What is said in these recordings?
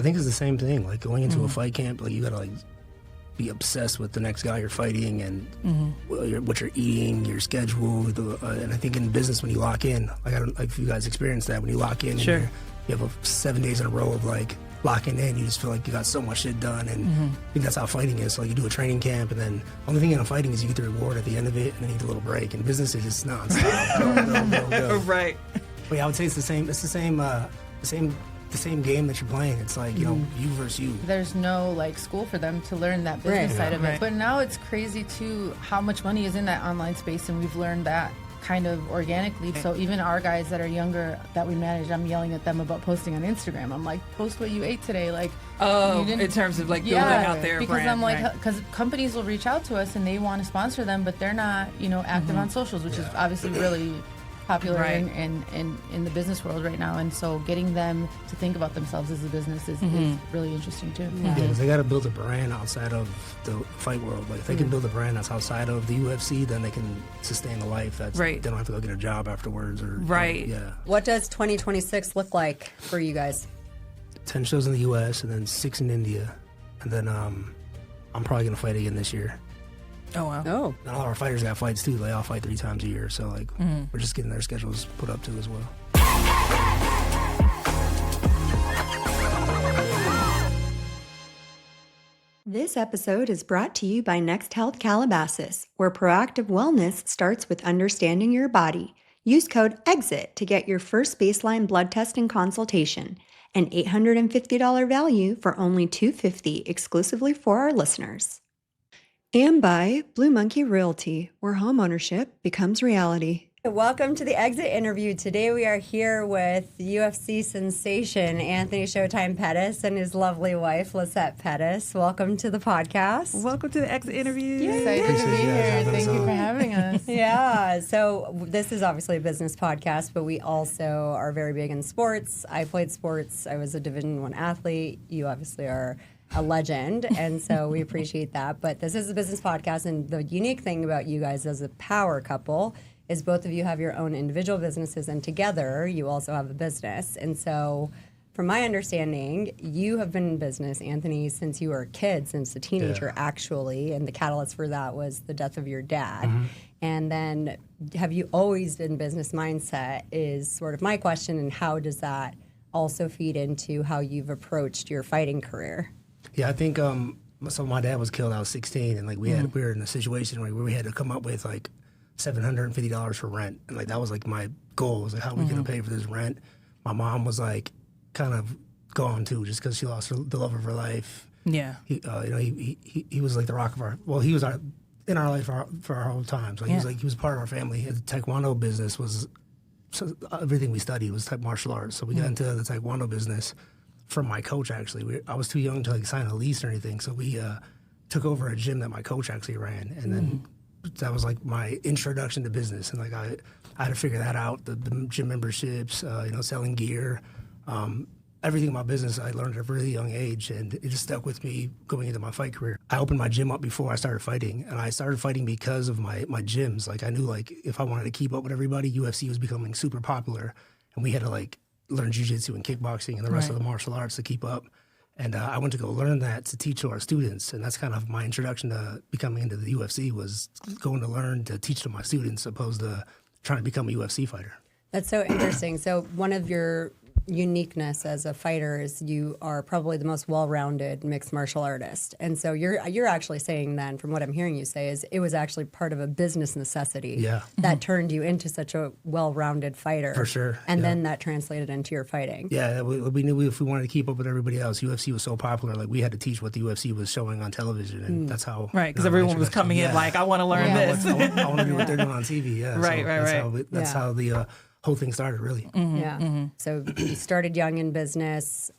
I think it's the same thing. Like going into a fight camp, like you gotta like be obsessed with the next guy you're fighting and what you're eating, your schedule. And I think in business, when you lock in, like I don't like if you guys experience that when you lock in, Sure. and you have 7 days in a row of like locking in. You just feel like you got so much shit done, and I think that's how fighting is. So like you do a training camp, and then only thing in fighting is you get the reward at the end of it, and then you get a little break. And business is just nonstop. Go. Right. But yeah, I would say it's the same. It's the same game that you're playing. It's like, you know, you versus you. There's no like school for them to learn that business side of it. But now it's crazy too how much money is in that online space, and we've learned that kind of organically. So even our guys that are younger that we manage, I'm yelling at them about posting on Instagram. I'm like, post what you ate today. Like, in terms of like building out their because brand. I'm like, because companies will reach out to us and they want to sponsor them, but they're not, you know, active on socials, which is obviously really popular in the business world right now. And so getting them to think about themselves as a business is really interesting too. Yeah, because they got to build a brand outside of the fight world. Like if they can build a brand that's outside of the UFC, then they can sustain a life that's they don't have to go get a job afterwards or What does 2026 look like for you guys? 10 shows in the US and then 6 in India, and then I'm probably gonna fight again this year. Oh wow. Oh. And all our fighters got fights too. They all fight 3 times a year, so like we're just getting their schedules put up too as well. This episode is brought to you by Next Health Calabasas, where proactive wellness starts with understanding your body. Use code EXIT to get your first baseline blood test and consultation, an $850 value for only $250 exclusively for our listeners. And by Blue Monkey Realty, where homeownership becomes reality. Welcome to the Exit interview. Today we are here with UFC sensation Anthony Showtime Pettis and his lovely wife, Lisette Pettis. Welcome to the podcast. Welcome to the Exit interview. Excited to be here. Thank you for having us. Yeah, so this is obviously a business podcast, but we also are very big in sports. I played sports. I was a Division I athlete. You obviously are a legend, and so we appreciate that. But this is a business podcast, and the unique thing about you guys as a power couple is both of you have your own individual businesses, and together you also have a business. And so from my understanding, you have been in business, Anthony, since you were a kid, since a teenager actually, and the catalyst for that was the death of your dad. And then have you always been business mindset is sort of my question, and how does that also feed into how you've approached your fighting career? Yeah, I think so my dad was killed. I was 16, and like we were in a situation where we had to come up with like $750 for rent, and like that was like my goal. Was like, how are we gonna pay for this rent? My mom was like kind of gone too, just because she lost the love of her life. Yeah, he was like the rock of our. Well, he was in our life for our whole time. So he was part of our family. The taekwondo business was everything we studied was type martial arts. So we got into the taekwondo business from my coach. Actually, I was too young to like sign a lease or anything. So we took over a gym that my coach actually ran, and then that was like my introduction to business. And like I had to figure that out. The gym memberships, selling gear, everything about business I learned at a really young age, and it just stuck with me going into my fight career. I opened my gym up before I started fighting, and I started fighting because of my gyms. Like I knew like if I wanted to keep up with everybody, UFC was becoming super popular, and we had to like learn jiu-jitsu and kickboxing and the rest of the martial arts to keep up. And I went to go learn that to teach to our students, and that's kind of my introduction to becoming into the UFC, was going to learn to teach to my students opposed to trying to become a UFC fighter. That's so interesting. So one of your uniqueness as a fighter is you are probably the most well-rounded mixed martial artist. And so you're actually saying then, from what I'm hearing you say, is it was actually part of a business necessity that turned you into such a well-rounded fighter. For sure. And then that translated into your fighting. Yeah, we knew if we wanted to keep up with everybody else, UFC was so popular, like we had to teach what the UFC was showing on television, and that's how... Right, because everyone was coming in like, I want to learn this. I want to do what they're doing on TV, That's how the... whole thing started, really. So you started young in business.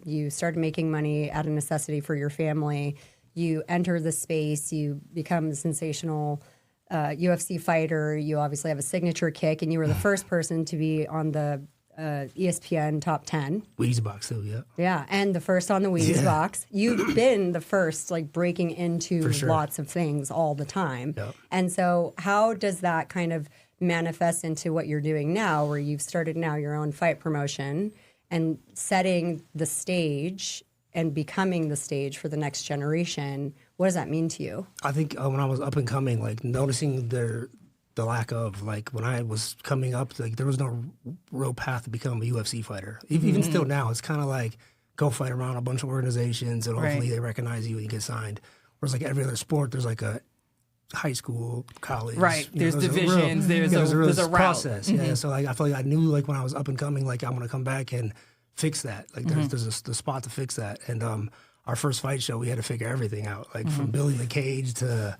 You started making money out of necessity for your family. You enter the space. You become a sensational UFC fighter. You obviously have a signature kick, and you were the first person to be on the ESPN top 10. Wheaties box, too, yeah. Yeah, and the first on the Wheaties box. You've been the first, like, breaking into lots of things all the time. Yep. And so how does that kind of manifest into what you're doing now, where you've started now your own fight promotion, and setting the stage and becoming the stage for the next generation. What does that mean to you? I think when I was up and coming, like noticing the lack of, like when I was coming up, like there was no real path to become a UFC fighter. Even still now, it's kind of like go fight around a bunch of organizations and hopefully they recognize you and you get signed. Whereas like every other sport, there's like a high school, college. Right. There's divisions. There's a route. Process. Yeah. So like I feel like I knew like when I was up and coming, like I'm gonna come back and fix that. Like there's a spot to fix that. And our first fight show, we had to figure everything out, like from building the cage to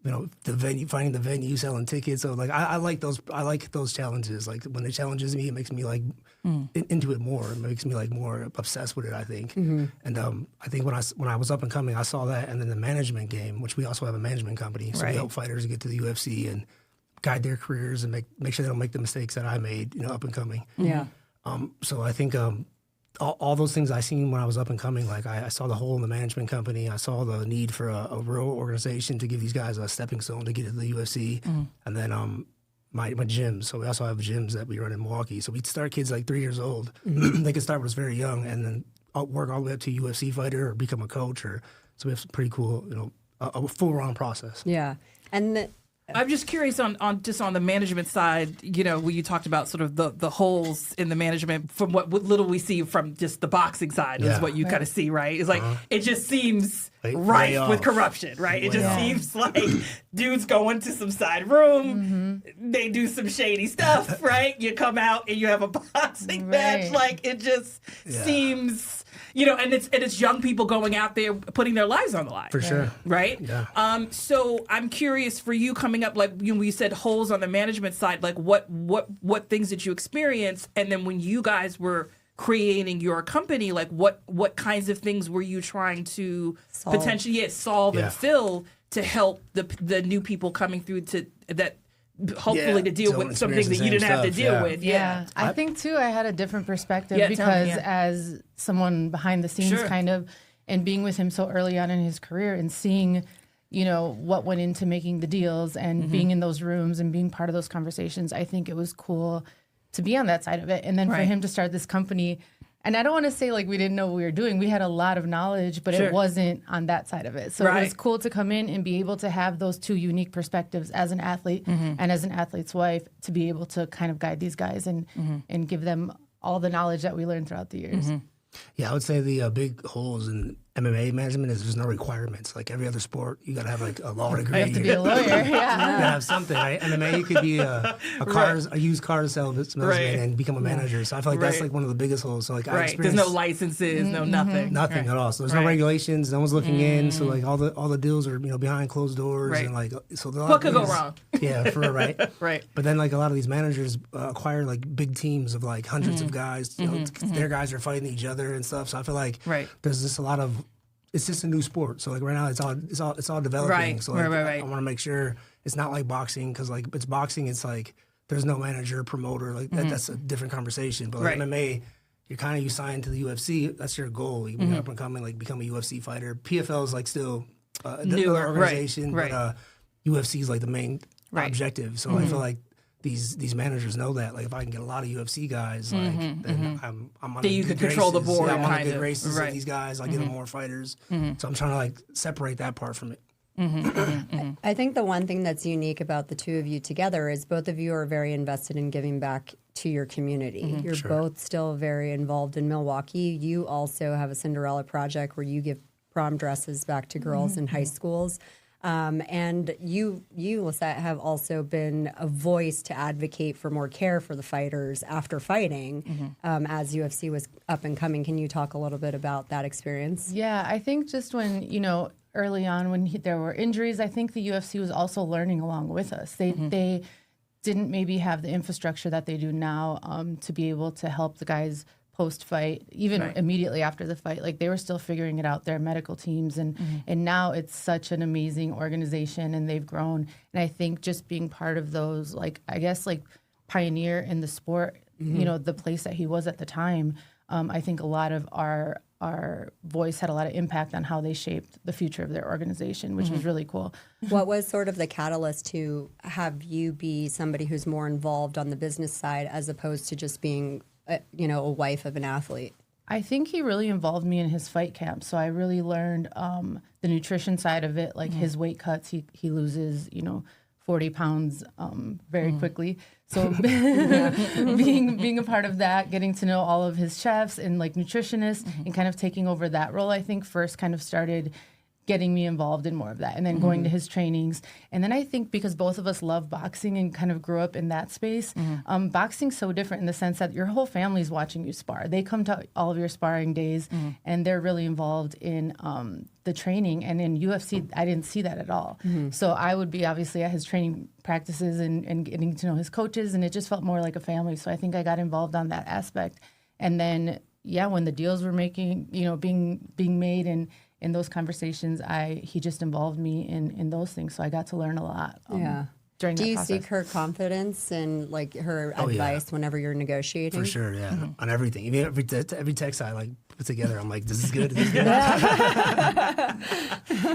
the venue, finding the venue, selling tickets. So like I like those challenges. Like when it challenges me, it makes me like into it more. It makes me like more obsessed with it, I think. And I think when I was up and coming, I saw that, and then the management game, which we also have a management company, so we help fighters get to the UFC and guide their careers and make sure they don't make the mistakes that I made, up and coming. Yeah. So I think all those things I seen when I was up and coming, like I saw the hole in the management company. I saw the need for a real organization to give these guys a stepping stone to get to the UFC. And then my gyms. So we also have gyms that we run in Milwaukee. So we start kids like 3 years old. They can start when it's very young and then work all the way up to a UFC fighter or become a coach. So we have some pretty cool, a full round process. Yeah. And I'm just curious on the management side, when you talked about sort of the holes in the management from what little we see from just the boxing side is what you kind of see, right? It's like, it just seems rife with corruption, right? It just seems like dudes go into some side room, they do some shady stuff, right? You come out and you have a boxing match. Like, it just seems... and it's young people going out there putting their lives on the line. For sure. Right? Yeah. So I'm curious for you coming up, like we said holes on the management side, like what things did you experience? And then when you guys were creating your company, like what kinds of things were you trying to potentially solve and fill to help the new people coming through to that hopefully to deal with something that you didn't have to deal with. Yeah. I think too I had a different perspective because as someone behind the scenes kind of, and being with him so early on in his career and seeing, what went into making the deals and being in those rooms and being part of those conversations, I think it was cool to be on that side of it. And then for him to start this company, and I don't want to say like we didn't know what we were doing. We had a lot of knowledge, but it wasn't on that side of it. So it was cool to come in and be able to have those two unique perspectives as an athlete and as an athlete's wife to be able to kind of guide these guys and give them all the knowledge that we learned throughout the years. Yeah, I would say the big holes in MMA management is there's no requirements. Like every other sport, you got to have like a law degree. You have to be a lawyer, You got to have something, right? MMA, you could be a used car salesman and become a manager. So I feel like that's like one of the biggest holes. So like I experienced... There's no licenses, no nothing. Nothing at all. So there's no regulations. No one's looking in. So like all the deals are behind closed doors and like so. What could go wrong? Yeah, for real, right? Right. But then like a lot of these managers acquire like big teams of like hundreds of guys. Their guys are fighting each other and stuff. So I feel like there's just a lot of... It's just a new sport, so like right now it's all developing. Right. So like, I want to make sure it's not like boxing because like it's boxing, it's like there's no manager, promoter, like that's a different conversation. But like MMA, you sign to the UFC. That's your goal. You up and coming, like become a UFC fighter. PFL is like still the organization, but UFC is like the main objective. So I feel like these managers know that. Like if I can get a lot of UFC guys, like then I'm on then you can control the board. Yeah, I'm on the good graces of these guys. I'll give them more fighters. So I'm trying to like separate that part from it. I think the one thing that's unique about the two of you together is both of you are very invested in giving back to your community. You're both still very involved in Milwaukee. You also have a Cinderella project where you give prom dresses back to girls in high schools. And you, Lisette, have also been a voice to advocate for more care for the fighters after fighting as UFC was up and coming. Can you talk a little bit about that experience? Yeah, I think just when, early on when there were injuries, I think the UFC was also learning along with us. They didn't maybe have the infrastructure that they do now to be able to help the guys post-fight, even immediately after the fight. Like they were still figuring it out, their medical teams. And now it's such an amazing organization and they've grown. And I think just being part of those, like, I guess, like pioneer in the sport, the place that he was at the time, I think a lot of our voice had a lot of impact on how they shaped the future of their organization, which was really cool. What was sort of the catalyst to have you be somebody who's more involved on the business side as opposed to just being a wife of an athlete? I think he really involved me in his fight camp. So I really learned the nutrition side of it, like his weight cuts. He loses, 40 pounds very quickly. So being a part of that, getting to know all of his chefs and like nutritionists and kind of taking over that role, I think first kind of started getting me involved in more of that, and then going to his trainings. And then I think because both of us love boxing and kind of grew up in that space, boxing's so different in the sense that your whole family's watching you spar. They come to all of your sparring days, and they're really involved in the training. And in UFC, I didn't see that at all. So I would be obviously at his training practices and getting to know his coaches, and it just felt more like a family. So I think I got involved on that aspect. And then, when the deals were being made and in those conversations, he just involved me in those things. So I got to learn a lot. During Do that you process. seek her confidence and like her advice whenever you're negotiating? For sure, yeah, on everything. Even every text I like put together, I'm like, this is good. This is good.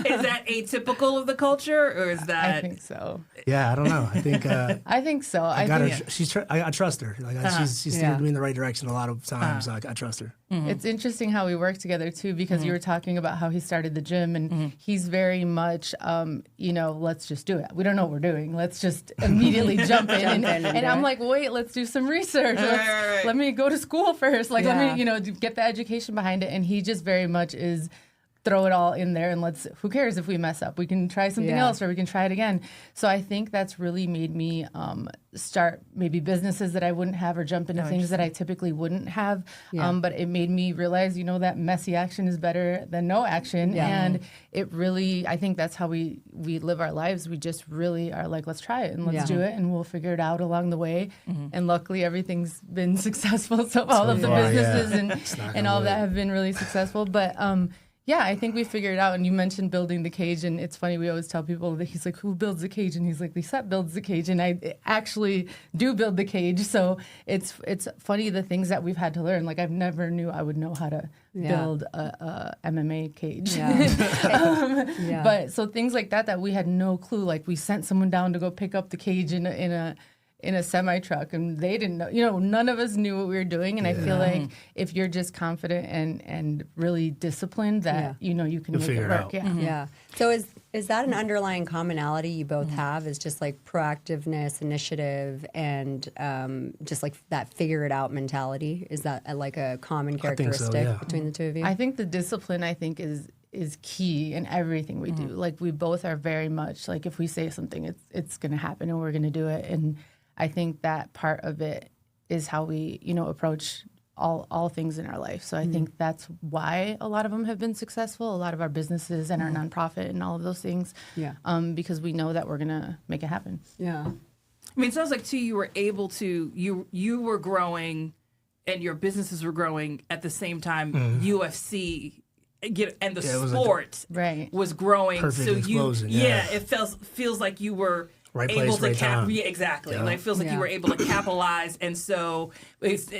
Is that atypical of the culture, or is that? I think so. Yeah, I don't know. I think I think so. I trust her. Like she's steered me in the right direction a lot of times. Like I trust her. It's interesting how we work together too, because you were talking about how he started the gym, and he's very much, let's just do it. We don't know what we're doing. Let's just immediately jump in. And I'm like, wait, let's do some research. Let me go to school first. Like, let me, get the education behind it. And he just very much is throw it all in there, and who cares if we mess up? We can try something else, or we can try it again. So I think that's really made me start maybe businesses that I wouldn't have, or jump into things that I typically wouldn't have. But it made me realize, that messy action is better than no action. And it really, I think that's how we live our lives. We just really are like, let's try it and let's do it, and we'll figure it out along the way. And luckily everything's been successful. So all of the businesses and all of that have been really successful. But I think we figured it out. And you mentioned building the cage, and it's funny, we always tell people that he's like, who builds the cage? And he's like, Lisette builds the cage, and I actually do build the cage. So it's funny the things that we've had to learn. Like, I've never knew I would know how to build a MMA cage. But so things like that we had no clue. Like, we sent someone down to go pick up the cage in a semi truck, and they didn't know. None of us knew what we were doing. And I feel like if you're just confident and really disciplined, that you can make it work. So is that an underlying commonality you both have? Is just like proactiveness, initiative, and just like that figure it out mentality? Is that like a common characteristic between the two of you? I think the discipline is key in everything we do. Like, we both are very much like, if we say something, it's going to happen, and we're going to do it. And I think that part of it is how we, approach all things in our life. So I think that's why a lot of them have been successful, a lot of our businesses and our nonprofit and all of those things, because we know that we're going to make it happen. I mean, it sounds like, too, you were able to, you were growing and your businesses were growing at the same time UFC and the sport was growing. Perfect explosion. It feels like you were right able place, to right time. Exactly. Like, it feels like you were able to capitalize, and so it's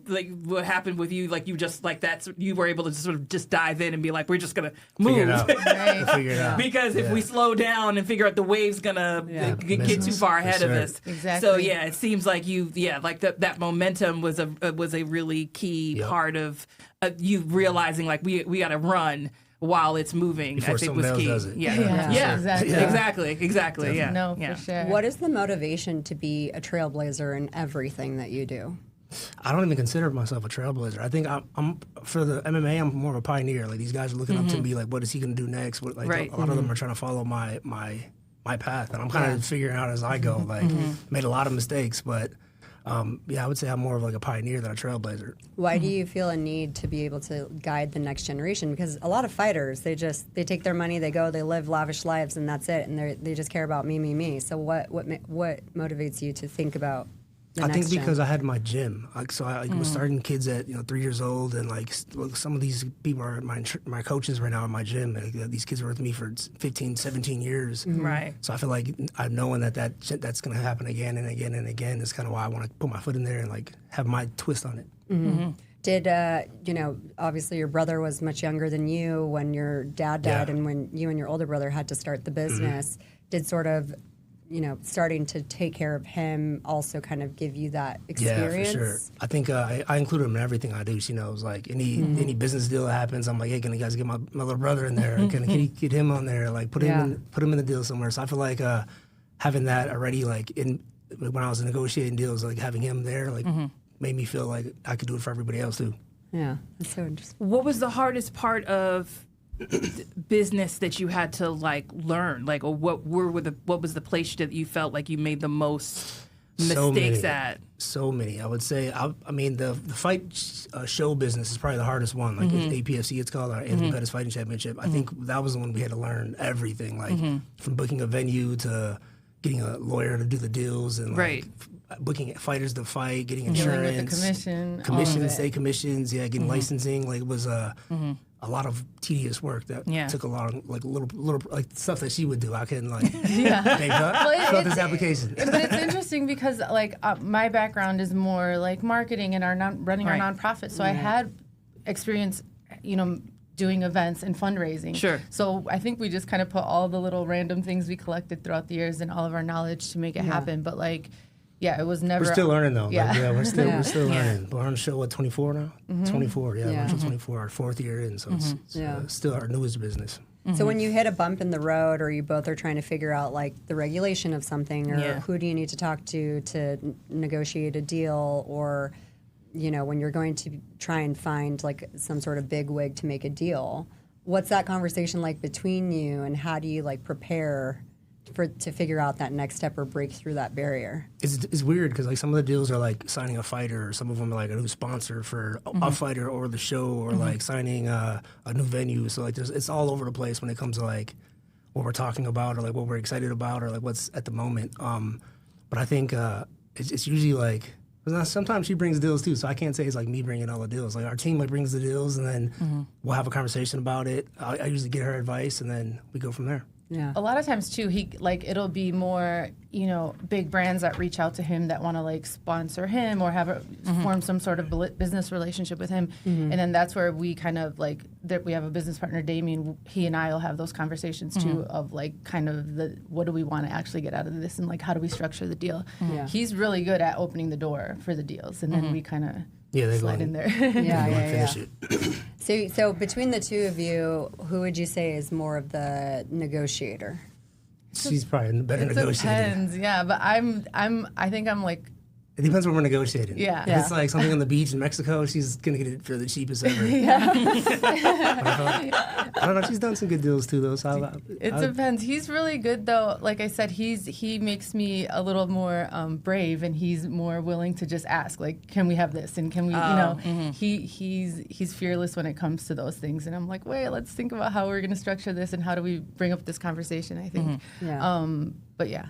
like what happened with you, like you just like that. You were able to just sort of just dive in and be like, we're just gonna move. Figure it out. Because if we slow down and figure out the wave's gonna get too far ahead of us. Exactly. So it seems like like that momentum was a really key part of you realizing, like, we got to run while it's moving. Before I think someone was else key. does it. Exactly. Yeah. No, for sure. What is the motivation to be a trailblazer in everything that you do? I don't even consider myself a trailblazer. I think I'm for the MMA, I'm more of a pioneer. Like, these guys are looking up to me, like, what is he going to do next? A lot of them are trying to follow my path, and I'm kind of figuring out as I go. Like, made a lot of mistakes, but I would say I'm more of like a pioneer than a trailblazer. Why do you feel a need to be able to guide the next generation? Because a lot of fighters, they take their money, they go, they live lavish lives, and that's it, and they just care about me. So what motivates you to think about the next think because gen? I had my gym. Like, so I was starting kids at 3 years old, and like some of these people are my coaches right now in my gym. Like, these kids were with me for 15, 17 years. Right. So I feel like I'm knowing that's going to happen again and again and again. Is kind of why I want to put my foot in there and like have my twist on it. Did obviously your brother was much younger than you when your dad died, and when you and your older brother had to start the business, did sort of starting to take care of him also kind of give you that experience? Yeah, for sure. I think I include him in everything I do. It's like any business deal that happens, I'm like, hey, can you guys get my little brother in there? Can you get him on there? Like put him in the deal somewhere. So I feel like having that already, like when I was negotiating deals, like having him there, like made me feel like I could do it for everybody else too. Yeah, that's so interesting. What was the hardest part of business that you had to like learn? Like, or what was the place that you felt like you made the most mistakes at? So many. I would say. I mean, the fight show business is probably the hardest one. Like APFC, it's called our Anthony Pettis Fighting Championship. I think that was the one we had to learn everything, like from booking a venue to getting a lawyer to do the deals and like booking fighters to fight, getting insurance, with the commissions, state commissions, getting licensing. Like it was a lot of tedious work that took a lot of like little like stuff that she would do. I couldn't like fill out this application. But it's interesting because like my background is more like marketing and running our nonprofit. So I had experience, doing events and fundraising. Sure. So I think we just kind of put all the little random things we collected throughout the years and all of our knowledge to make it happen. But like, it was never. We're still learning though. Yeah, like, we're still learning. We're on the show 24 now. 24. Yeah, we're on show 24. Our 4th year in, so it's still our newest business. So when you hit a bump in the road, or you both are trying to figure out like the regulation of something, or who do you need to talk to negotiate a deal, or when you're going to try and find like some sort of big wig to make a deal, what's that conversation like between you, and how do you like prepare to figure out that next step or break through that barrier? It's weird because like some of the deals are like signing a fighter, or some of them are like a new sponsor for a fighter or the show, or like signing a new venue. So like it's all over the place when it comes to like what we're talking about, or like what we're excited about, or like what's at the moment. But I think it's usually like, sometimes she brings deals too, so I can't say it's like me bringing all the deals. Like our team like brings the deals, and then we'll have a conversation about it. I usually get her advice, and then we go from there. Yeah. A lot of times too, it'll be more, big brands that reach out to him that want to like sponsor him or form some sort of business relationship with him. And then that's where we kind of like, we have a business partner, Damien, he and I will have those conversations too of like kind of what do we want to actually get out of this, and like how do we structure the deal. He's really good at opening the door for the deals, and then we kind of slide in there. Finish it. So between the two of you, who would you say is more of the negotiator? She's probably a better negotiator. Depends, but I think I'm like. It depends what we're negotiating. Yeah. If it's like something on the beach in Mexico, she's gonna get it for the cheapest ever. I don't know. She's done some good deals too, though. So it depends. He's really good, though. Like I said, he makes me a little more brave, and he's more willing to just ask, like, can we have this, and can we, he's fearless when it comes to those things. And I'm like, wait, let's think about how we're gonna structure this, and how do we bring up this conversation. I think. But I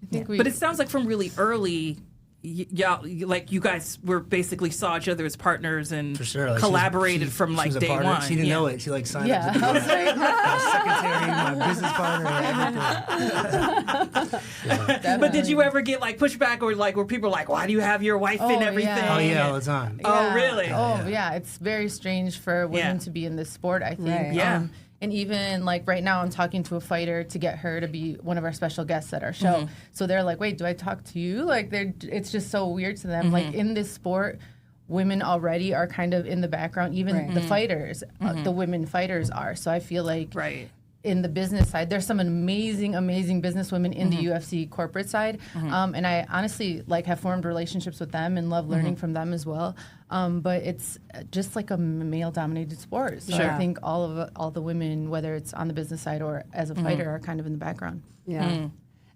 think But it sounds like from really early. You guys were basically saw each other as partners and for sure, like collaborated from like day one. She didn't know it. She like signed up to be my secretary, my business partner. But did you ever get like pushback, or like where people were like, "Why do you have your wife in everything?" Oh yeah, all the time. Oh really? It's very strange for women to be in this sport, I think. Right. And even like right now, I'm talking to a fighter to get her to be one of our special guests at our show. So they're like, wait, do I talk to you? Like, it's just so weird to them. Like in this sport, women already are kind of in the background. Even the fighters, the women fighters are. So I feel like in the business side, there's some amazing businesswomen in the UFC corporate side. And I honestly like have formed relationships with them and love learning from them as well. But it's just like a male-dominated sport. So I think all the women, whether it's on the business side or as a fighter, are kind of in the background. Yeah.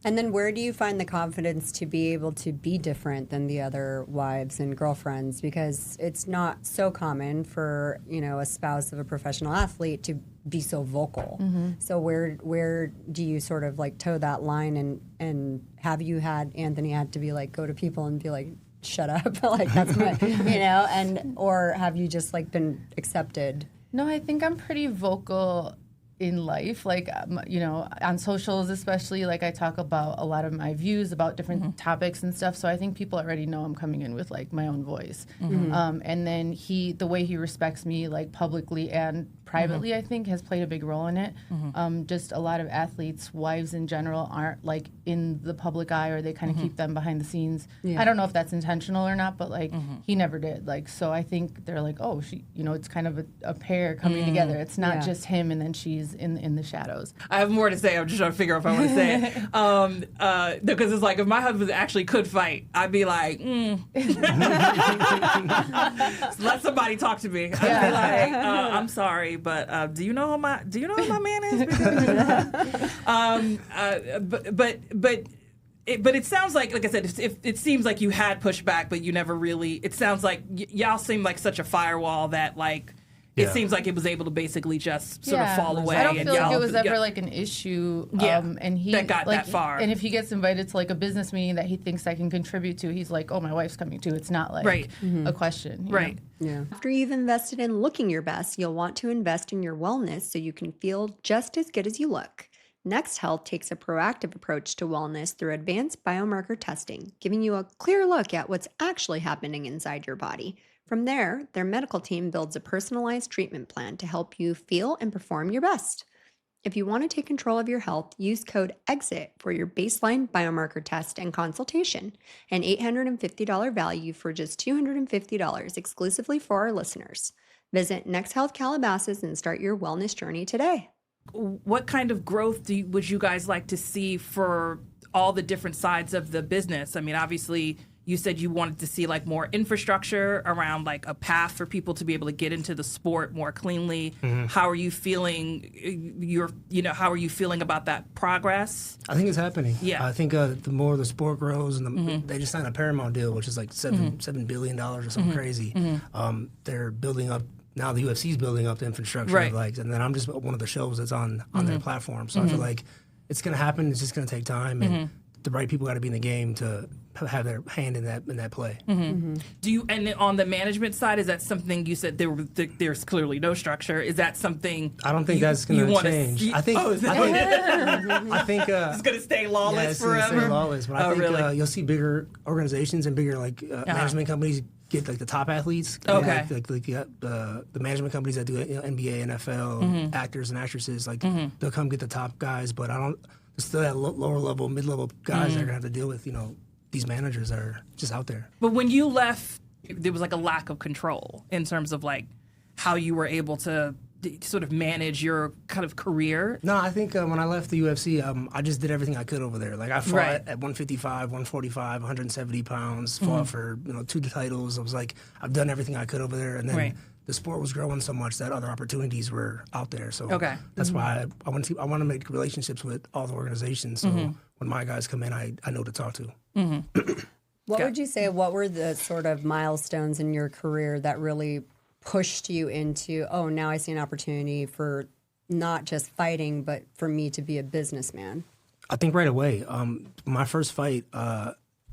And then where do you find the confidence to be able to be different than the other wives and girlfriends? Because it's not so common for, a spouse of a professional athlete to be so vocal. So where do you sort of like toe that line, and have you had Anthony had to be like go to people and be like, shut up, like that's my, or have you just like been accepted? No, I think I'm pretty vocal in life, like, you know, on socials especially, like I talk about a lot of my views about different topics and stuff. So I think people already know I'm coming in with like my own voice. And then the way he respects me, like publicly and privately, I think has played a big role in it. Just a lot of athletes, wives in general, aren't like in the public eye, or they kind of keep them behind the scenes. I don't know if that's intentional or not, but like he never did. Like, so I think they're like, oh, she, you know, it's kind of a pair coming together. It's not just him and then she's in the shadows. I have more to say. I'm just trying to figure out if I want to say it. Because it's like, if my husband actually could fight, I'd be like, let somebody talk to me. I'd be like, I'm sorry, but do you know who my man is? But it sounds like I said, it seems like you had pushed back, but you never really. It sounds like y'all seem like such a firewall that like. It seems like it was able to basically just sort of fall away. I don't feel like it was ever like an issue. And he that got like, that far. And if he gets invited to like a business meeting that he thinks I can contribute to, he's like, "Oh, my wife's coming too." It's not like a question, you know? After you've invested in looking your best, you'll want to invest in your wellness so you can feel just as good as you look. Next Health takes a proactive approach to wellness through advanced biomarker testing, giving you a clear look at what's actually happening inside your body. From there, their medical team builds a personalized treatment plan to help you feel and perform your best. If you want to take control of your health, use code EXIT for your baseline biomarker test and consultation, an $850 value for just $250 exclusively for our listeners. Visit Next Health Calabasas and start your wellness journey today. What kind of growth would you guys like to see for all the different sides of the business? I mean, obviously, you said you wanted to see like more infrastructure around like a path for people to be able to get into the sport more cleanly. How are you feeling? How are you feeling about that progress? I think it's happening. Yeah. I think the more the sport grows, and they just signed a Paramount deal, which is like $7 billion or something crazy. They're building up. Now the UFC's building up the infrastructure, and then I'm just one of the shows that's on their platform. So I feel like it's going to happen. It's just going to take time, and the right people got to be in the game to have their hand in that play. Do you? And on the management side, is that something you said there's clearly no structure? Is that something? I don't think that's going to change. I think. I think it's going to stay lawless forever. It's going to stay lawless, but I think you'll see bigger organizations and bigger management companies get like the top athletes. Okay. The management companies that do NBA, NFL, actors and actresses, like they'll come get the top guys, but I don't. There's still that lower level, mid level guys that are gonna have to deal with these managers that are just out there. But when you left, there was like a lack of control in terms of like how you were able to sort of manage your kind of career. No, I think when I left the UFC, I just did everything I could over there. Like I fought at 155, 145, 170 pounds, fought for 2 titles. I was like, I've done everything I could over there, and then the sport was growing so much that other opportunities were out there. So that's why I want to make relationships with all the organizations. So when my guys come in, I know to talk to. What would you say? What were the sort of milestones in your career that really pushed you into, oh, now I see an opportunity for not just fighting, but for me to be a businessman? I think right away. My first fight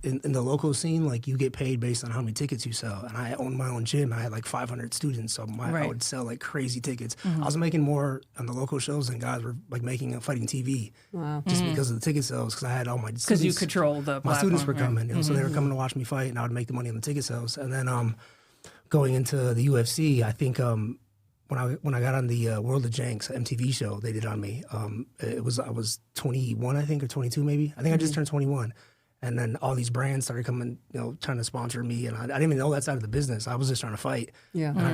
in the local scene, like you get paid based on how many tickets you sell. And I owned my own gym. I had like 500 students, so I would sell like crazy tickets. I was making more on the local shows than guys were like making fighting TV. Wow. Just because of the ticket sales, because I had all my students. Because you control the platform. My students were coming, so they were coming to watch me fight, and I would make the money on the ticket sales. And then going into the UFC, I think when I got on the World of Janks MTV show they did on me, I was 21, I think, or 22 maybe. I think I just turned 21. And then all these brands started coming, trying to sponsor me, and I didn't even know that side of the business. I was just trying to fight. Yeah. And I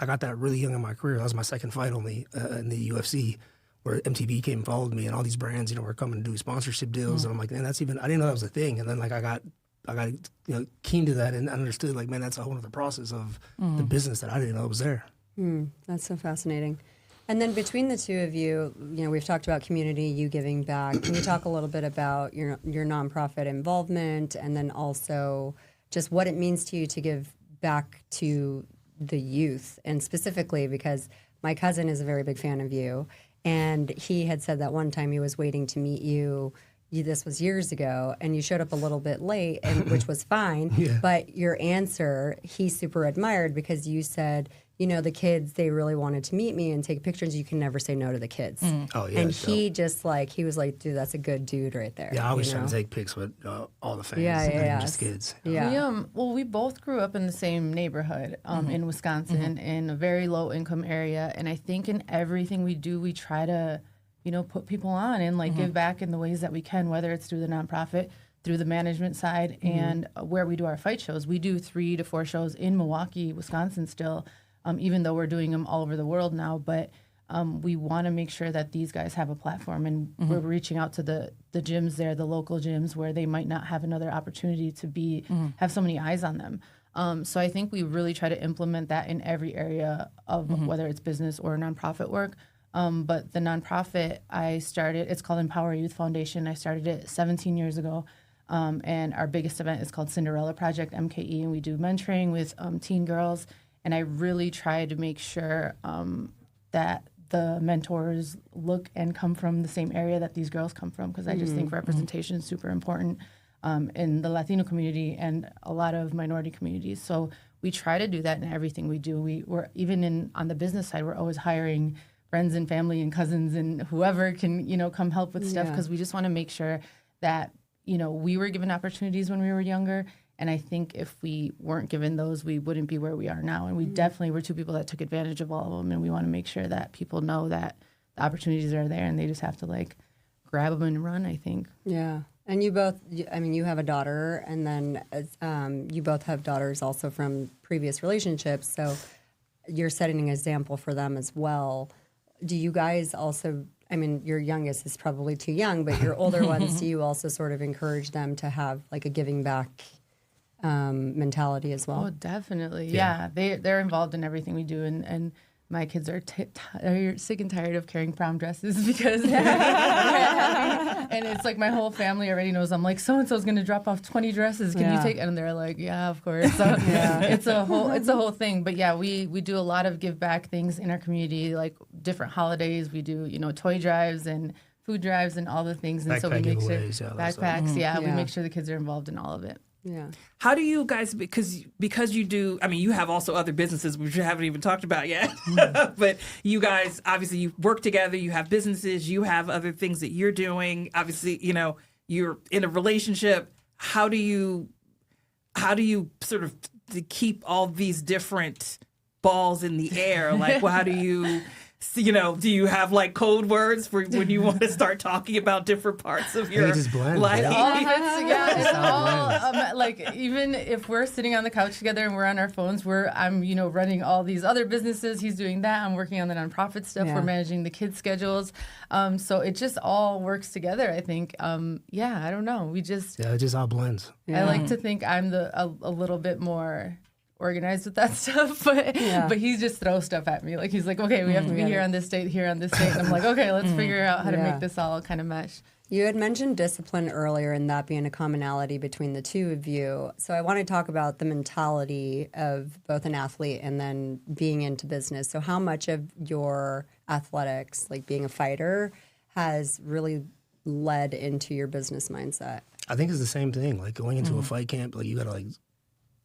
got that really young in my career. That was my second fight only in the UFC, where MTV came and followed me, and all these brands, were coming to do sponsorship deals. And I'm like, man, I didn't know that was a thing. And then like I got keen to that and understood, like, man, that's a whole other process of the business that I didn't know was there. That's so fascinating. And then between the two of you, we've talked about community, you giving back. Can you talk a little bit about your nonprofit involvement, and then also just what it means to you to give back to the youth? And specifically because my cousin is a very big fan of you, and he had said that one time he was waiting to meet you. This was years ago, and you showed up a little bit late, which was fine. But your answer, he super admired, because you said, you know, the kids, they really wanted to meet me and take pictures. You can never say no to the kids. Oh, yeah. And he just like, he was like, dude, that's a good dude right there. Yeah, I always try know? to take pics with all the fans. Yeah. Just kids. Yeah. We both grew up in the same neighborhood in Wisconsin, in a very low income area. And I think in everything we do, we try to, you know, put people on and like give back in the ways that we can, whether it's through the nonprofit, through the management side, and where we do our fight shows. We do 3 to 4 shows in Milwaukee, Wisconsin still. Even though we're doing them all over the world now, but we want to make sure that these guys have a platform, and we're reaching out to the gyms there, the local gyms, where they might not have another opportunity to be have so many eyes on them. So I think we really try to implement that in every area of whether it's business or nonprofit work. But the nonprofit I started, it's called Empower Youth Foundation. I started it 17 years ago. And our biggest event is called Cinderella Project, MKE, and we do mentoring with teen girls. And I really try to make sure that the mentors look and come from the same area that these girls come from, because I just think representation is super important in the Latino community and a lot of minority communities. So we try to do that in everything we do. We're even on the business side, we're always hiring friends and family and cousins and whoever can, you know, come help with stuff, because we just want to make sure that, you know, we were given opportunities when we were younger. And I think if we weren't given those, we wouldn't be where we are now. And we definitely were 2 people that took advantage of all of them. And we want to make sure that people know that the opportunities are there and they just have to like grab them and run, I think. Yeah. And you both, I mean, you have a daughter, and then you both have daughters also from previous relationships. So you're setting an example for them as well. Do you guys also, I mean, your youngest is probably too young, but your older ones, do you also sort of encourage them to have like a giving back mentality as well? Oh, definitely. Yeah. They're involved in everything we do. And my kids are sick and tired of carrying prom dresses because and it's like my whole family already knows. I'm like, so-and-so's going to drop off 20 dresses. Can you take? And they're like, yeah, of course. So it's a whole thing. But yeah, we do a lot of give back things in our community, like different holidays. We do, you know, toy drives and food drives and all the things. And so we make sure backpacks. We make sure the kids are involved in all of it. Yeah. How do you guys, because you do, I mean, you have also other businesses which you haven't even talked about yet, but you guys, obviously you work together, you have businesses, you have other things that you're doing. Obviously, you know, you're in a relationship. How do you sort of keep all these different balls in the air? Like, well, how do you... You know, do you have like code words for when you want to start talking about different parts of your life? It's all like, even if we're sitting on the couch together and we're on our phones, I'm you know running all these other businesses. He's doing that. I'm working on the nonprofit stuff. We're managing the kids' schedules. So it just all works together. I think. I don't know. It just all blends. I like to think I'm a little bit more organized with that stuff, but he just throws stuff at me. Like he's like, okay, we have to be here on this date, and I'm like, okay, let's figure out how to make this all kind of mesh. You had mentioned discipline earlier and that being a commonality between the two of you. So I want to talk about the mentality of both an athlete and then being into business. So how much of your athletics, like being a fighter, has really led into your business mindset? I think it's the same thing. Like going into a fight camp, like you got to like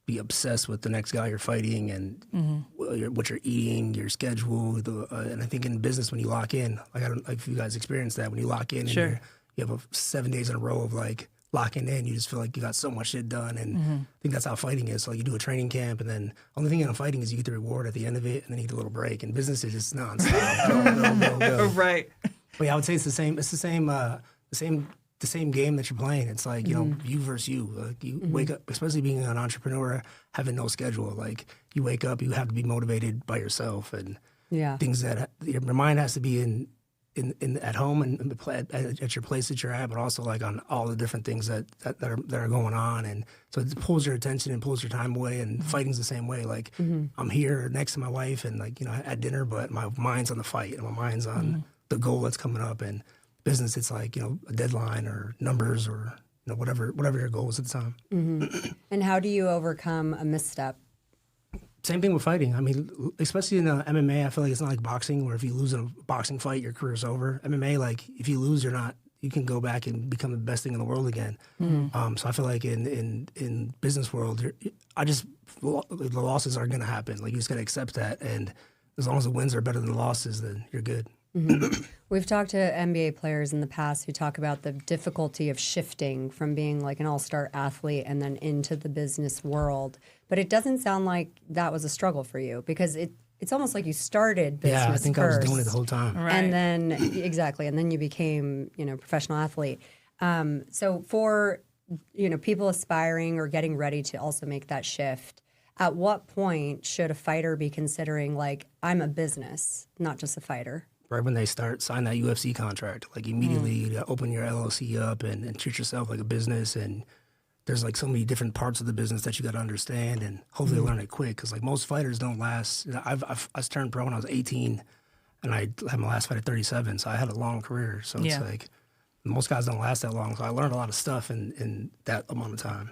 be obsessed with the next guy you're fighting and what you're eating, your schedule. And I think in business, when you lock in, like I don't like if you guys experience that, when you lock in and you have 7 days in a row of like locking in, you just feel like you got so much shit done. And I think that's how fighting is. So like you do a training camp, and then only thing in fighting is you get the reward at the end of it, and then you get a little break. And business is just nonstop. go. Right. But yeah, I would say it's the same. It's the same game that you're playing. It's like, you know, you versus you. Like you wake up, especially being an entrepreneur, having no schedule. Like you wake up, you have to be motivated by yourself, and things that your mind has to be in at home and at your place that you're at, but also like on all the different things that are going on. And so it pulls your attention and pulls your time away. And fighting's the same way. Like I'm here next to my wife and like, you know, at dinner, but my mind's on the fight and my mind's on the goal that's coming up. And business, it's like, you know, a deadline or numbers or, you know, whatever your goal is at the time. And how do you overcome a misstep? Same thing with fighting. I mean, especially in MMA, I feel like it's not like boxing, where if you lose in a boxing fight, your career's over. MMA, like if you lose, you're not you can go back and become the best thing in the world again. So I feel like in business world, the losses are going to happen. Like you just got to accept that, and as long as the wins are better than the losses, then you're good. We've talked to NBA players in the past who talk about the difficulty of shifting from being like an all-star athlete and then into the business world. But it doesn't sound like that was a struggle for you, because it's almost like you started business Yeah, I think first, I was doing it the whole time. Right. and then and then you became professional athlete. So for people aspiring or getting ready to also make that shift, at what point should a fighter be considering like, I'm a business, not just a fighter? Right when they sign that UFC contract, like immediately you open your LLC up and treat yourself like a business. And there's like so many different parts of the business that you got to understand and hopefully learn it quick. Because like most fighters don't last. I turned pro when I was 18, and I had my last fight at 37. So I had a long career. So it's like most guys don't last that long. So I learned a lot of stuff in that amount of time.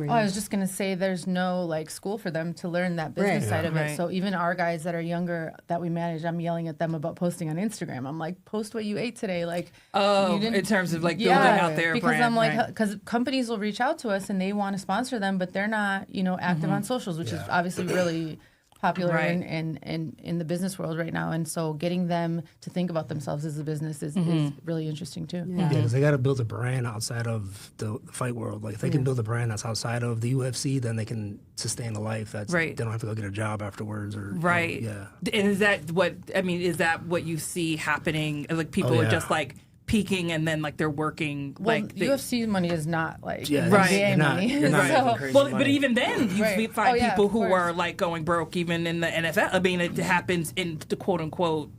I was just going to say there's no like school for them to learn that business side of it. So even our guys that are younger that we manage, I'm yelling at them about posting on Instagram. I'm like, post what you ate today. Like, in terms of like building out their because brand. I'm like, because companies will reach out to us and they want to sponsor them, but they're not, active on socials, which is obviously really popular in the business world right now. And so getting them to think about themselves as a business is really interesting too. Yeah, because they got to build a brand outside of the fight world. Like if they can build a brand that's outside of the UFC, then they can sustain a life that's they don't have to go get a job afterwards or And is that what you see happening? Like people are just like peaking and then like they're working UFC money is not like NBA money. You're not making crazy money. But even then you find people who are like going broke even in the NFL. I mean it happens in the quote unquote,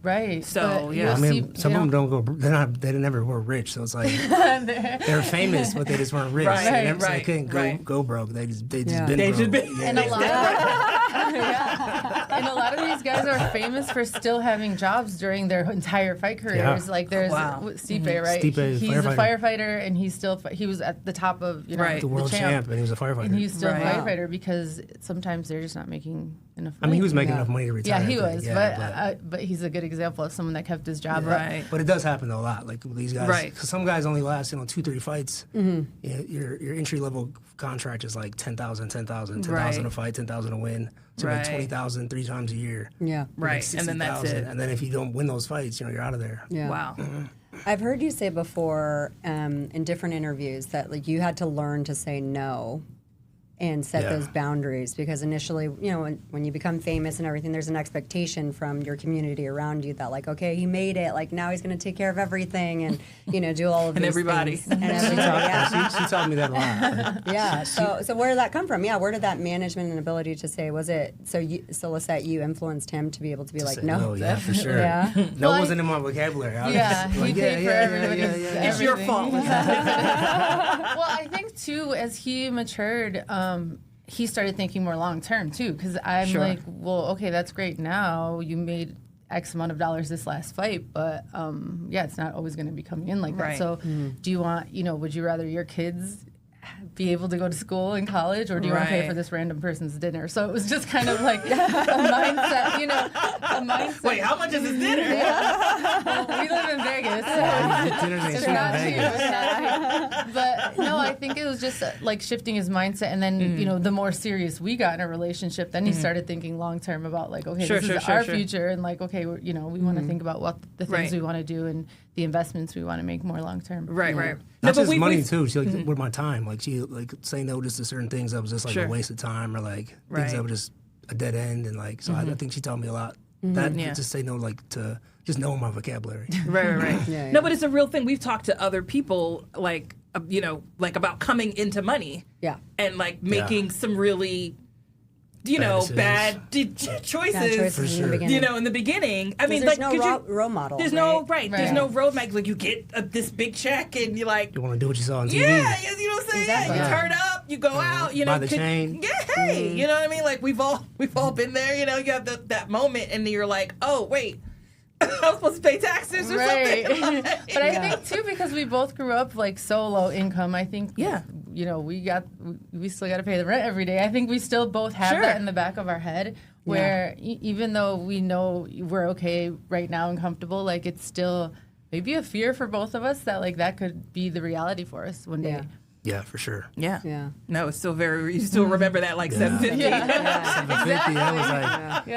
Right. So but I mean some of them don't go they never were rich, so it's like they're famous but they just weren't rich. So they couldn't go broke. They just been broke. And a lot of these guys are famous for still having jobs during their entire fight careers. Yeah. Like there's Stipe, right? Stipe, he's a firefighter, and he was at the top of the world champ, and he was a firefighter. And he's still a firefighter because sometimes they're just not making enough money. I mean, he was making enough money to retire. Yeah, he was, but he's a good example of someone that kept his job. Right. But it does happen a lot. Like these guys, because some guys only last 2-3 fights. Your entry level contract is like 10,000 a fight, 10,000 a win. So like 20,000 3 times a year. Yeah. Right. And then that's it. And then if you don't win those fights, you're out of there. Yeah. Wow. I've heard you say before in different interviews that like you had to learn to say no and set those boundaries, because initially, when you become famous and everything, there's an expectation from your community around you that like, okay, he made it, like now he's going to take care of everything and do all of and these everybody things. And everybody. She taught me that a lot. Yeah. So where did that come from? Yeah. Where did that management and ability to say, was it so Lisette, you influeed him to be able to be like, no? Yeah, for sure. Yeah. No wasn't in my vocabulary. He paid for everybody's It's your fault. Well, I think too, as he matured, he started thinking more long term too, because I'm like, well, okay, that's great. Now you made X amount of dollars this last fight, but it's not always going to be coming in like that. So do you want, would you rather your kids be able to go to school and college, or do you want to pay for this random person's dinner? So it was just kind of like a mindset, a mindset. Wait, how much is this dinner? Well, we live in Vegas, so Dinner's ain't it's cheap not in cheap. Vegas. It's not cheap. But no, I think it was just like shifting his mindset, and then the more serious we got in a relationship, then he started thinking long term about like, okay, this is our future, and like, okay, we want to think about what the things we want to do and the investments we want to make more long term. Right. Not just money too. She with my time, like she like say no just to certain things that was just like a waste of time, or like things that were just a dead end, and like so I think she taught me a lot. That just say no, like to just know my vocabulary. Right. No, but it's a real thing. We've talked to other people like like about coming into money. Yeah. And like making some really bad choices. For sure. In the beginning. I mean, there's like, no role model. There's no There's no road map. Like, you get this big check, and you're like, you want to do what you saw on TV. Yeah, you know what I'm saying. Exactly. You turn up, you go out. Buy the chain. Yeah, hey, you know what I mean. Like we've all been there. You have that moment, and then you're like, oh wait. I'm supposed to pay taxes or something. But I think too, because we both grew up like so low income, I think we still got to pay the rent every day. I think we still both have that in the back of our head, where even though we know we're okay right now and comfortable, like it's still maybe a fear for both of us that like that could be the reality for us one day. Yeah, for sure. Yeah. No, it's still you still remember that like 750. Yeah. 750, I was like,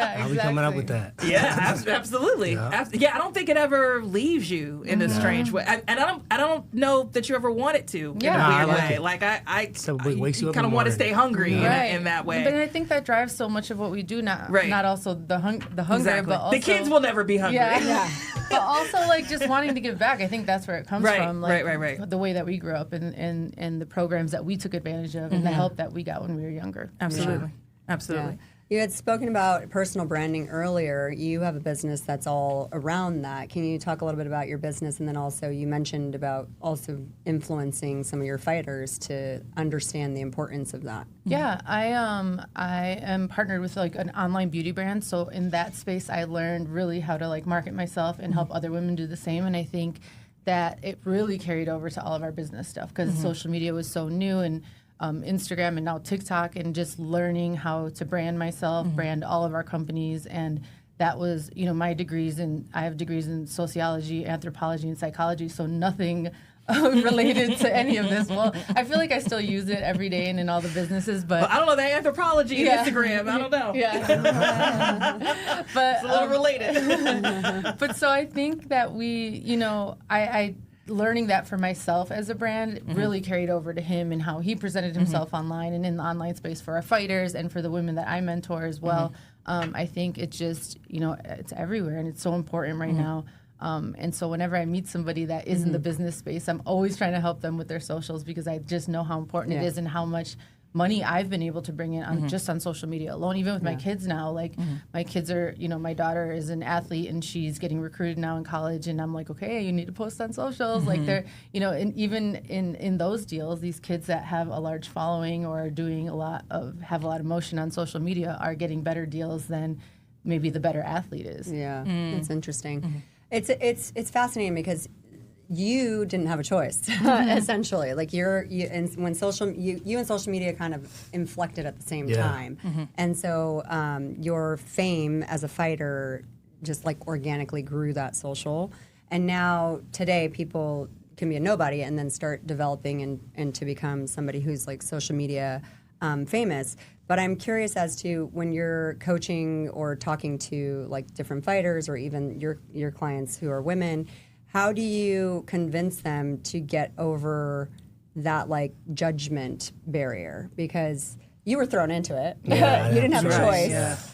how are we coming up with that? Yeah, absolutely. I don't think it ever leaves you in a strange way. And I don't know that you ever want it to in a weird way. Like I wakes you up kind of want to stay hungry in that way. But I think that drives so much of what we do now. Right. Not also the hunger, but also... The kids will never be hungry. Yeah. But also like just wanting to give back. I think that's where it comes from. Like, right. The way that we grew up and the programs that we took advantage of and the help that we got when we were younger. Absolutely. Yeah. You had spoken about personal branding earlier. You have a business that's all around that. Can you talk a little bit about your business? And then also you mentioned about also influencing some of your fighters to understand the importance of that. Yeah, I am partnered with like an online beauty brand. So in that space, I learned really how to like market myself and help other women do the same. And I think that it really carried over to all of our business stuff because social media was so new and Instagram and now TikTok and just learning how to brand myself, brand all of our companies. And that was, my degrees I have degrees in sociology, anthropology, and psychology. So nothing related to any of this. Well, I feel like I still use it every day and in all the businesses, but I don't know, that anthropology and Instagram, I don't know. Yeah. But it's a little related. But so I think that I learning that for myself as a brand really carried over to him and how he presented himself online and in the online space for our fighters and for the women that I mentor as well. I think it's just, it's everywhere and it's so important right now. And so whenever I meet somebody that is in the business space, I'm always trying to help them with their socials because I just know how important it is and how much money I've been able to bring in on just on social media alone, even with my kids now. Like my kids are, my daughter is an athlete and she's getting recruited now in college, and I'm like, okay, you need to post on socials. Like they're, and even in those deals, these kids that have a large following or are doing have a lot of motion on social media are getting better deals than maybe the better athlete is. Yeah, it's interesting. It's fascinating because you didn't have a choice, essentially. Like you and social media kind of inflected at the same time, and so your fame as a fighter just like organically grew that social, and now today people can be a nobody and then start developing and to become somebody who's like social media famous. But I'm curious as to when you're coaching or talking to like different fighters or even your clients who are women. How do you convince them to get over that like judgment barrier? Because you were thrown into it. You didn't have a choice.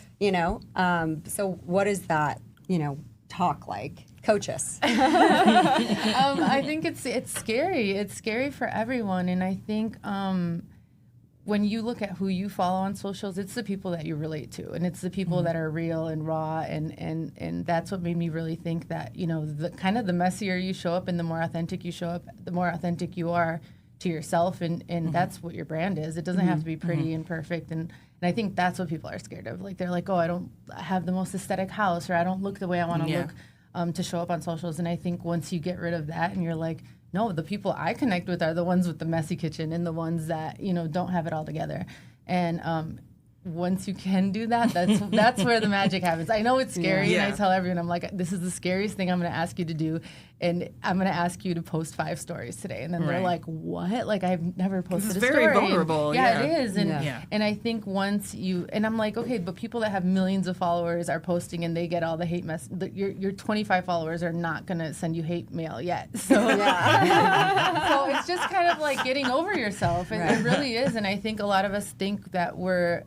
So what is that, talk like? Coach us. I think it's scary. It's scary for everyone. And I think when you look at who you follow on socials, it's the people that you relate to, and it's the people that are real and raw, and that's what made me really think that, the kind of the messier you show up and the more authentic you show up, the more authentic you are to yourself, and that's what your brand is. It doesn't have to be pretty and perfect, and I think that's what people are scared of. Like they're like, oh, I don't have the most aesthetic house, or I don't look the way I want to look to show up on socials. And I think once you get rid of that and you're like, no, the people I connect with are the ones with the messy kitchen and the ones that, don't have it all together. And once you can do that, that's where the magic happens. I know it's scary, and I tell everyone, I'm like, this is the scariest thing I'm going to ask you to do, and I'm going to ask you to post 5 stories today. And then they're like, what? Like, I've never posted a story. It's very vulnerable. And, it is. And I think once and I'm like, okay, but people that have millions of followers are posting and they get all the hate your 25 followers are not going to send you hate mail yet. So, so it's just kind of like getting over yourself. It really is. And I think a lot of us think that we're,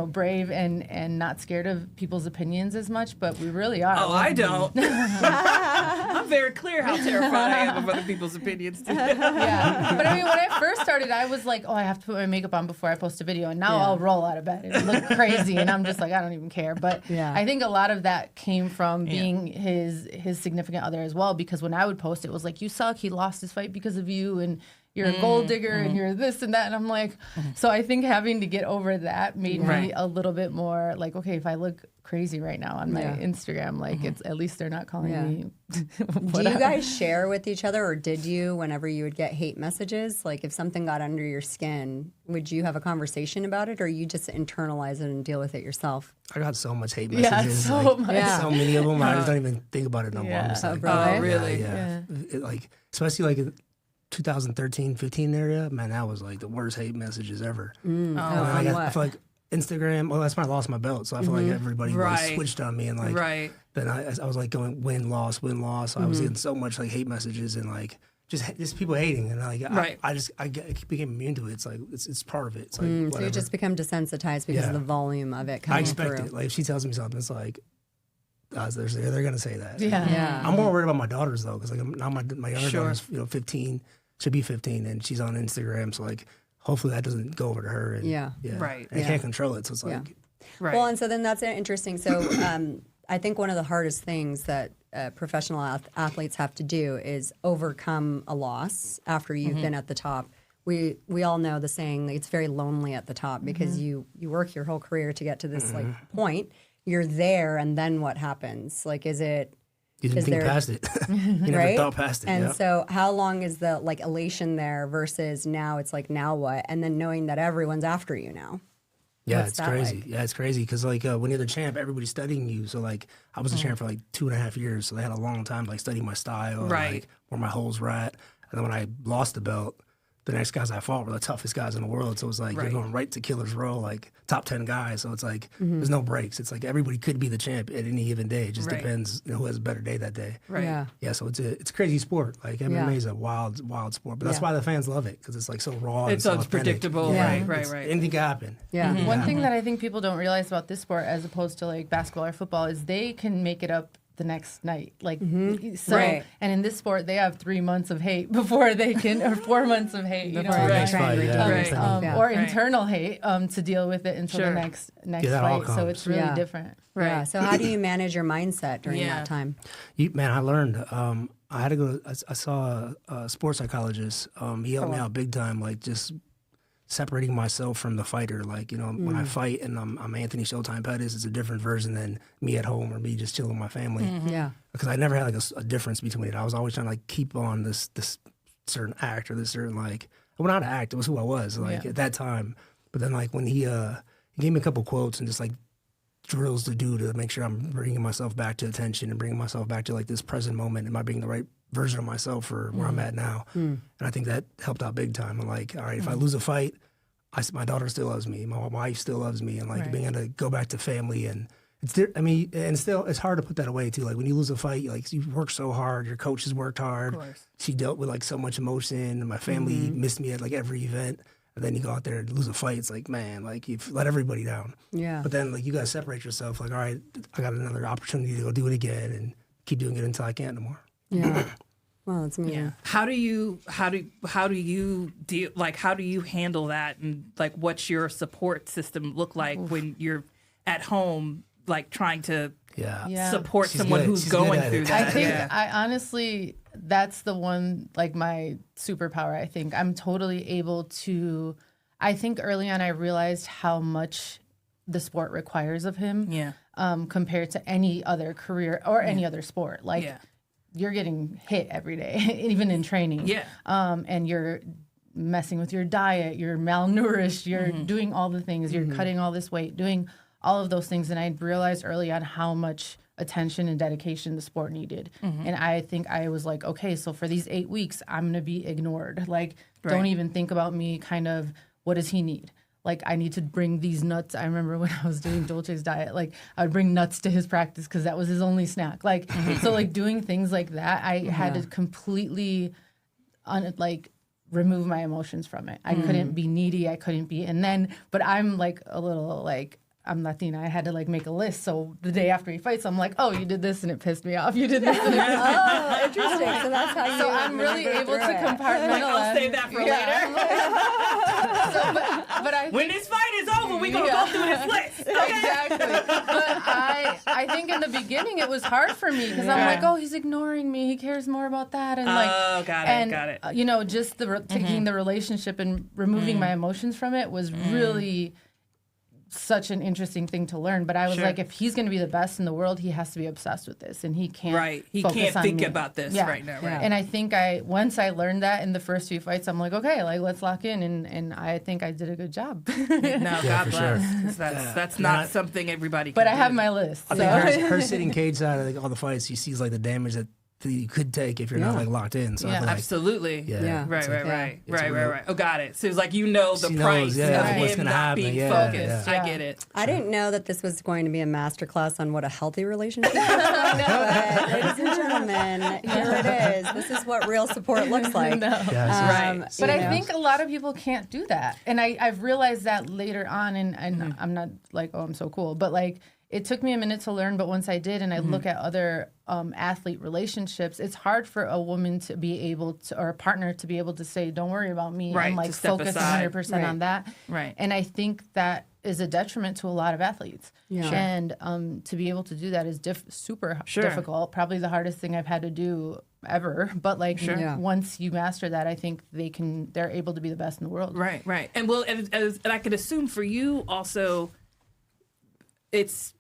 brave and not scared of people's opinions as much, but we really are. Oh, I don't. I'm very clear how terrified I am of other people's opinions too. Yeah, but I mean, when I first started, I was like, oh, I have to put my makeup on before I post a video, and now I'll roll out of bed and look crazy, and I'm just like, I don't even care. But I think a lot of that came from being his significant other as well, because when I would post, it was like, you suck, he lost his fight because of you, and you're a gold digger and you're this and that. And I'm like, so I think having to get over that made me a little bit more like, okay, if I look crazy right now on my Instagram, like it's at least they're not calling me. Do you guys share with each other, or did you, whenever you would get hate messages? Like if something got under your skin, would you have a conversation about it, or you just internalize it and deal with it yourself? I got so much hate messages. So much. So many of them. I just don't even think about it no more. I'm just like, really? Yeah. Like, especially like in 2013, 15 area, man, that was like the worst hate messages ever. I feel like Instagram, well, that's when I lost my belt, so I feel like everybody like, switched on me, and like then I was like going win loss. So I was getting so much like hate messages and like just people hating, and like I became immune to it. It's like it's part of it. It's like so you just become desensitized because of the volume of it coming through. I expect it. Like if she tells me something, it's like they're gonna say that. Yeah. I'm more worried about my daughters though, because like now my younger daughter's 15, should be 15, and she's on Instagram, so like. Hopefully that doesn't go over to her. And, I can't control it, so it's like... Well, and so then that's interesting. So I think one of the hardest things that professional athletes have to do is overcome a loss after you've been at the top. We all know the saying, like, it's very lonely at the top because you work your whole career to get to this like point. You're there, and then what happens? Like, is it... You didn't think past it. You never thought past it. And so how long is the like elation there versus now it's like, now what? And then knowing that everyone's after you now. Yeah, What's it's that crazy. like? Yeah, it's crazy because like when you're the champ, everybody's studying you. So like I was the champ for like 2.5 years. So they had a long time to like study my style, and, like where my holes were at. And then when I lost the belt, the next guys I fought were the toughest guys in the world. So it was like you're going right to killer's row, like top 10 guys. So it's like there's no breaks. It's like everybody could be the champ at any given day. It just depends who has a better day that day. Yeah. So it's a crazy sport. Like MMA is a wild sport, but that's why the fans love it, because it's like so raw. It's so unpredictable. Right. Anything can happen. Yeah. One thing that I think people don't realize about this sport, as opposed to like basketball or football, is they can make it up the next night, like and in this sport they have 3 months of hate before they can, or 4 months of hate, you know, or internal hate to deal with it until the next fight. So it's really different. Yeah. So how do you manage your mindset during that time? I learned. I had to go. I saw a sports psychologist. He helped me out big time. Like just separating myself from the fighter. Like, you know, when I fight and I'm Anthony Showtime Pettis, it's a different version than me at home or me just chilling with my family. Because I never had like a difference between it. I was always trying to like keep on this certain act or this certain like, well, not act, it was who I was like at that time. But then like when he gave me a couple quotes and just like drills to do to make sure I'm bringing myself back to attention and bringing myself back to like this present moment. Am I being the right version of myself for where I'm at now? And I think that helped out big time. I'm like, all right, if I lose a fight, my daughter still loves me, my wife still loves me, and like being able to go back to family, and it's hard to put that away too. Like when you lose a fight, like you work so hard, your coach has worked hard. She dealt with like so much emotion, and my family missed me at like every event. And then you go out there and lose a fight. It's like, man, like you've let everybody down. Yeah. But then like you gotta separate yourself. Like, all right, I got another opportunity to go do it again and keep doing it until I can't no more. Yeah. Well, it's amazing. Yeah. How do you deal? Like, how do you handle that? And like, what's your support system look like when you're at home, like trying to support someone who's going through that? I think I honestly, that's the one, like my superpower. I think I'm totally able to. I think early on I realized how much the sport requires of him. Compared to any other career or any other sport. Like. You're getting hit every day, even in training. And you're messing with your diet, you're malnourished, you're doing all the things, you're cutting all this weight, doing all of those things. And I realized early on how much attention and dedication the sport needed. And I think I was like, okay, so for these 8 weeks, I'm going to be ignored. Like, don't even think about me, kind of, what does he need? Like, I need to bring these nuts. I remember when I was doing Dolce's diet, like, I would bring nuts to his practice because that was his only snack. Like, so, like, doing things like that, I had to completely, remove my emotions from it. I couldn't be needy. I couldn't be, but I'm, like, a little, like, I'm Latina. I had to like make a list. So the day after he fights, I'm like, oh, you did this and it pissed me off. You did this and it pissed me off. Oh, interesting. So that's how you. So I'm really able to compartmentalize. Like, I'll save that for later. But when this fight is over, we're going to go through this list. Okay? Exactly. But I think in the beginning it was hard for me because I'm like, oh, he's ignoring me. He cares more about that. And like, got it. You know, just taking the relationship and removing my emotions from it was really such an interesting thing to learn. But I was like, if he's going to be the best in the world, he has to be obsessed with this, and he can't. He focus can't on think me. about this right now. Right. And I think once I learned that in the first few fights, I'm like, okay, like let's lock in, and I think I did a good job. No, God bless. 'Cause that's not something everybody. But can I do. have my list. I think her sitting cage side of like, all the fights, she sees like the damage that you could take if you're not like locked in. So I feel like, absolutely. Yeah. Right. Oh, got it. So it's like the She price knows, of what's him gonna not happen. being Yeah, focused. yeah. I get it. I didn't know that this was going to be a masterclass on what a healthy relationship is. But, ladies and gentlemen, here it is. This is what real support looks like. Right. But I think a lot of people can't do that. And I've realized that later on, and I'm not like, oh, I'm so cool. But like, it took me a minute to learn, but once I did, and I look at other athlete relationships, it's hard for a woman to be able to, or a partner to be able to say, don't worry about me, and like focus 100% on that. Right. And I think that is a detriment to a lot of athletes. Yeah. And to be able to do that is super difficult. Probably the hardest thing I've had to do ever. But like once you master that, I think they're able to be the best in the world. Right. And well, and I could assume for you also, it's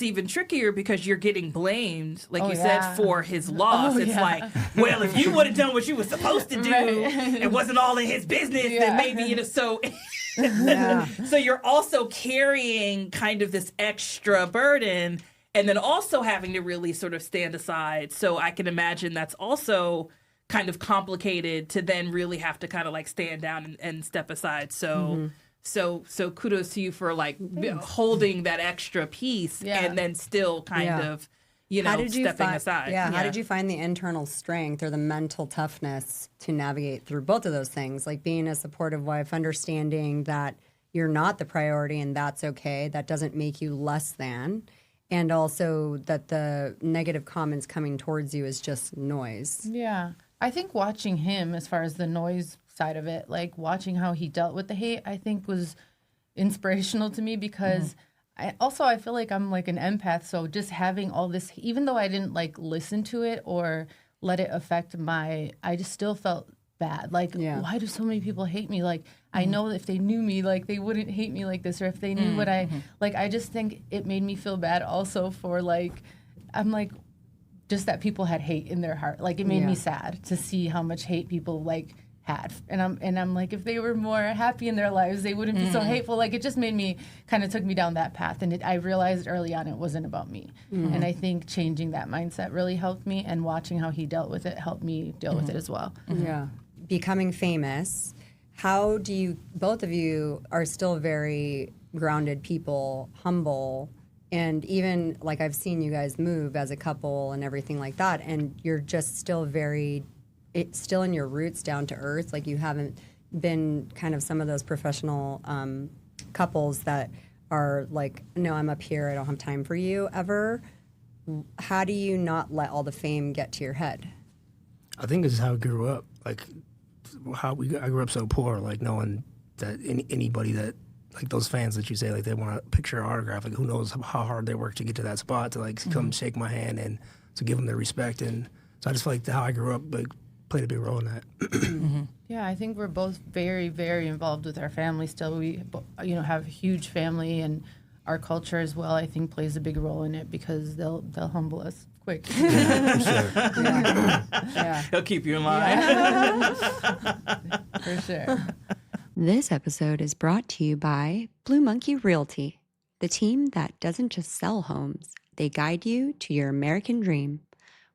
even trickier because you're getting blamed, like you said, for his loss. It's like, well, if you would have done what you were supposed to do, it wasn't all in his business, then maybe so. So you're also carrying kind of this extra burden, and then also having to really sort of stand aside. So I can imagine that's also kind of complicated to then really have to kind of like stand down and step aside. So. So kudos to you for like holding that extra piece and then still kind of, stepping aside. Yeah. How did you find the internal strength or the mental toughness to navigate through both of those things? Like being a supportive wife, understanding that you're not the priority and that's okay. That doesn't make you less than. And also that the negative comments coming towards you is just noise. Yeah. I think watching him as far as the noise side of it, like watching how he dealt with the hate, I think was inspirational to me because I feel like I'm like an empath. So just having all this, even though I didn't like listen to it or let it affect I just still felt bad. Like, why do so many people hate me? Like, I know if they knew me, like they wouldn't hate me like this, or if they knew what I just think it made me feel bad also for like, I'm like, just that people had hate in their heart. Like it made me sad to see how much hate people like had. And I'm like, if they were more happy in their lives, they wouldn't be so hateful. Like it just made me, kind of took me down that path. And I realized early on it wasn't about me. And I think changing that mindset really helped me, and watching how he dealt with it helped me deal with it as well. Yeah. Becoming famous, how do you, both of you are still very grounded people, humble, and even like I've seen you guys move as a couple and everything like that, and you're just still it's still in your roots, down to earth. Like you haven't been kind of some of those professional couples that are like, no, I'm up here, I don't have time for you ever. How do you not let all the fame get to your head? I think this is how I grew up. Like I grew up so poor, like knowing that anybody that, like those fans that you say, like they want a picture or autograph, like who knows how hard they work to get to that spot to like come shake my hand and to give them their respect. And so I just feel like how I grew up like played a big role in that. Yeah, I think we're both very, very involved with our family still. We, have a huge family, and our culture as well, I think, plays a big role in it because they'll humble us quick. Yeah, for sure. He'll keep you in line. For sure. This episode is brought to you by Blue Monkey Realty, the team that doesn't just sell homes, they guide you to your American dream.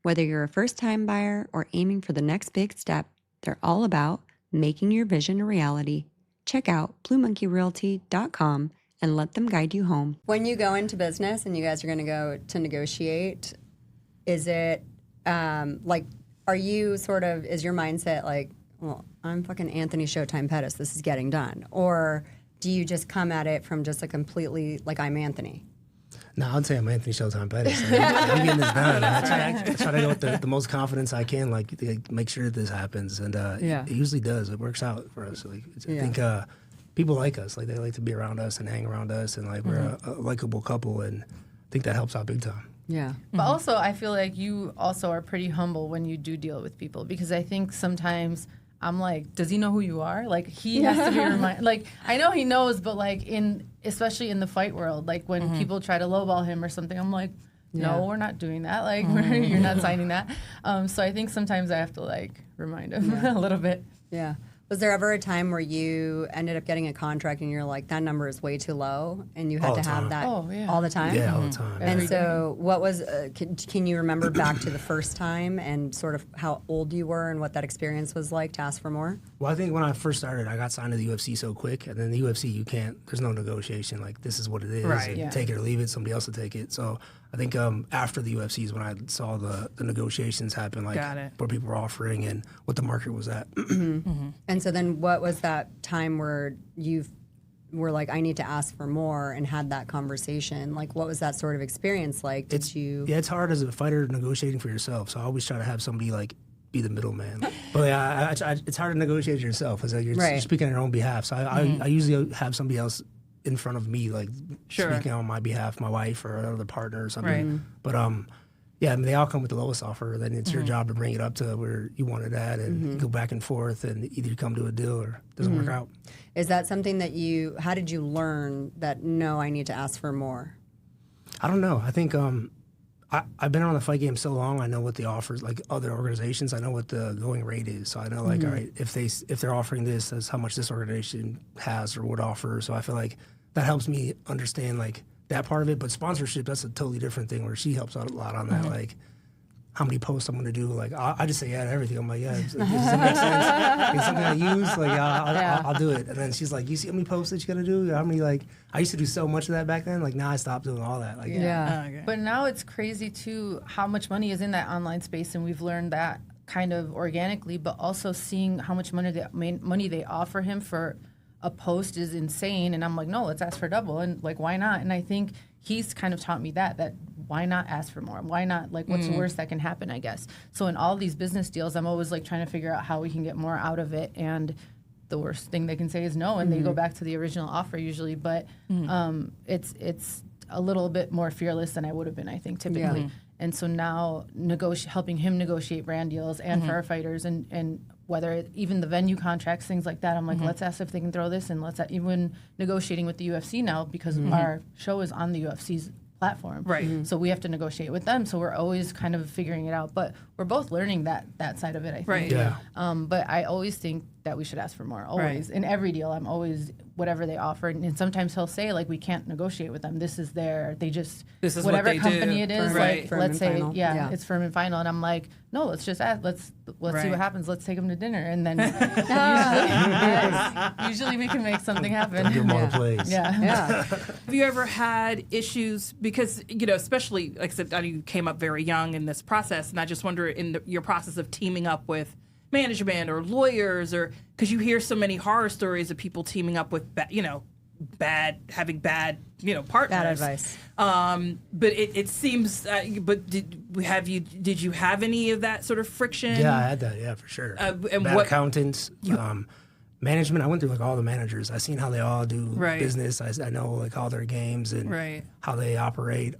Whether you're a first-time buyer or aiming for the next big step, they're all about making your vision a reality. Check out bluemonkeyrealty.com and let them guide you home. When you go into business and you guys are going to go to negotiate, is it is your mindset like, well, I'm fucking Anthony Showtime Pettis, this is getting done? Or do you just come at it from just a completely, like, I'm Anthony? No, I'd say I'm Anthony Showtime Pettis. Like, I'm getting this done. I try to go with the most confidence I can, like make sure that this happens, and it usually does. It works out for us. Like, I think people like us. Like, they like to be around us and hang around us, and like we're a likable couple, and I think that helps out big time. Yeah. But also, I feel like you also are pretty humble when you do deal with people, because I think sometimes I'm like, does he know who you are? Like, he has to be reminded. Like, I know he knows, but like especially in the fight world, like when people try to lowball him or something, I'm like, no, we're not doing that. Like, you're not signing that. So I think sometimes I have to like remind him a little bit. Yeah. Was there ever a time where you ended up getting a contract and you're like, that number is way too low, and you had to have that all the time? Yeah, all the time. And so what was, can you remember back to the first time and sort of how old you were and what that experience was like to ask for more? Well, I think when I first started, I got signed to the UFC so quick, and then the UFC, there's no negotiation. Like, this is what it is. Right. Take it or leave it. Somebody else will take it. So I think after the UFC is when I saw the negotiations happen, like what people were offering and what the market was at. And so then what was that time where you were like, I need to ask for more, and had that conversation? Like, what was that sort of experience like? It's hard as a fighter negotiating for yourself. So I always try to have somebody like be the middleman. But it's hard to negotiate yourself. It's like you're speaking on your own behalf. So I usually have somebody else in front of me, like speaking on my behalf, my wife or another partner or something. Right. But yeah, I mean, they all come with the lowest offer. Then it's your job to bring it up to where you want it at, and go back and forth, and either you come to a deal or it doesn't work out. Is that something that how did you learn that, no, I need to ask for more? I don't know. I think I've been on the fight game so long. I know what the offers, like other organizations. I know what the going rate is. So I know, like, all right, if they're offering this, that's how much this organization has or would offer. So I feel like that helps me understand like that part of it. But sponsorship, that's a totally different thing, where she helps out a lot on that. Like, how many posts I'm going to do. Like, I just say yeah to everything. I'm like, yeah, does it make sense? It's something I use. Like, I'll do it. And then she's like, you see how many posts that you got to do? How many, like, I used to do so much of that back then. Like, now I stopped doing all that. Like, Okay. But now it's crazy too how much money is in that online space, and we've learned that kind of organically. But also seeing how much money they offer him for a post is insane. And I'm like, no, let's ask for double. And like, why not? And I think he's kind of taught me that why not ask for more? Why not, like, what's the worst that can happen, I guess? So in all these business deals, I'm always like trying to figure out how we can get more out of it. And the worst thing they can say is no, and they go back to the original offer usually. But it's a little bit more fearless than I would have been, I think, typically. Yeah. And so now helping him negotiate brand deals and for our fighters, and whether even the venue contracts, things like that, I'm like, let's ask if they can throw this in. Even negotiating with the UFC now, because our show is on the UFC's platform. Right. So we have to negotiate with them. So we're always kind of figuring it out. But we're both learning that side of it, I think. Right. Yeah. But I always think that we should ask for more, always. Right. In every deal, I'm always, whatever they offer. And sometimes he'll say, like, we can't negotiate with them. This is whatever company it is, like, let's say, it's firm and final. And I'm like, no, let's just ask. Let's see what happens. Let's take them to dinner. And then usually we can make something happen. Give more plays. Yeah. Have you ever had issues? Because, especially, like I said, I know you came up very young in this process, and I just wonder your process of teaming up with management or lawyers, or because you hear so many horror stories of people teaming up with having bad partners. Bad advice. But it seems. But did you have any of that sort of friction? Yeah, I had that. Yeah, for sure. And bad accountants. Management, I went through like all the managers. I seen how they all do business. I know like all their games and how they operate.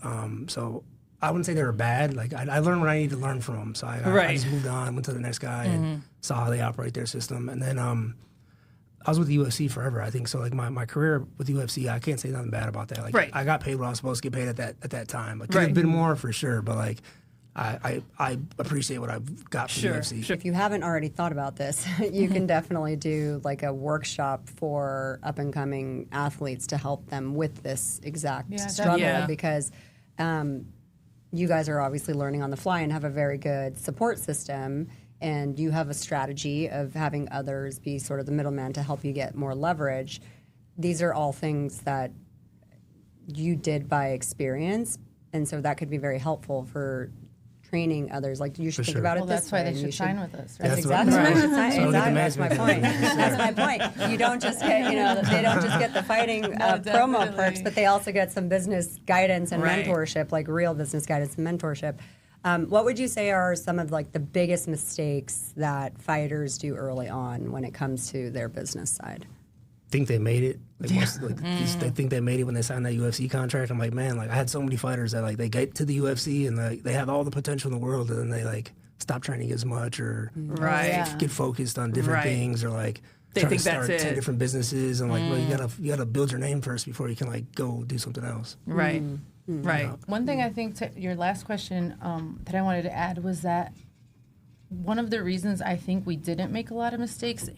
So I wouldn't say they were bad. Like I learned what I needed to learn from them. So I just moved on, went to the next guy and saw how they operate their system. And then I was with the UFC forever, I think. So like my career with the UFC, I can't say nothing bad about that. Like I got paid what I was supposed to get paid at that time. Like could have been more for sure, but like I appreciate what I've got from the UFC. If you haven't already thought about this, you can definitely do like a workshop for up and coming athletes to help them with this exact struggle because you guys are obviously learning on the fly and have a very good support system, and you have a strategy of having others be sort of the middleman to help you get more leverage. These are all things that you did by experience, and so that could be very helpful for training others. Like you should think sure. about it Well, this that's why way. they should sign with us. Right? That's Yeah, exactly that's right. right. That's So we get the that's my point. That's my point. You don't just get, they don't just get the fighting promo definitely. perks, but they also get some business guidance and Right. mentorship, like real business guidance and mentorship. What would you say are some of like the biggest mistakes that fighters do early on when it comes to their business side? Think they made it. Like, they think they made it when they signed that UFC contract. I'm like, man, like I had so many fighters that like they get to the UFC and like they have all the potential in the world, and then they like stop training as much or Right. Yeah. get focused on different Right. things, or like They try think to that's start 10 it. different businesses. And like, well, you gotta build your name first before you can like go do something else. Right. Right. One thing I think to your last question that I wanted to add was that one of the reasons I think we didn't make a lot of mistakes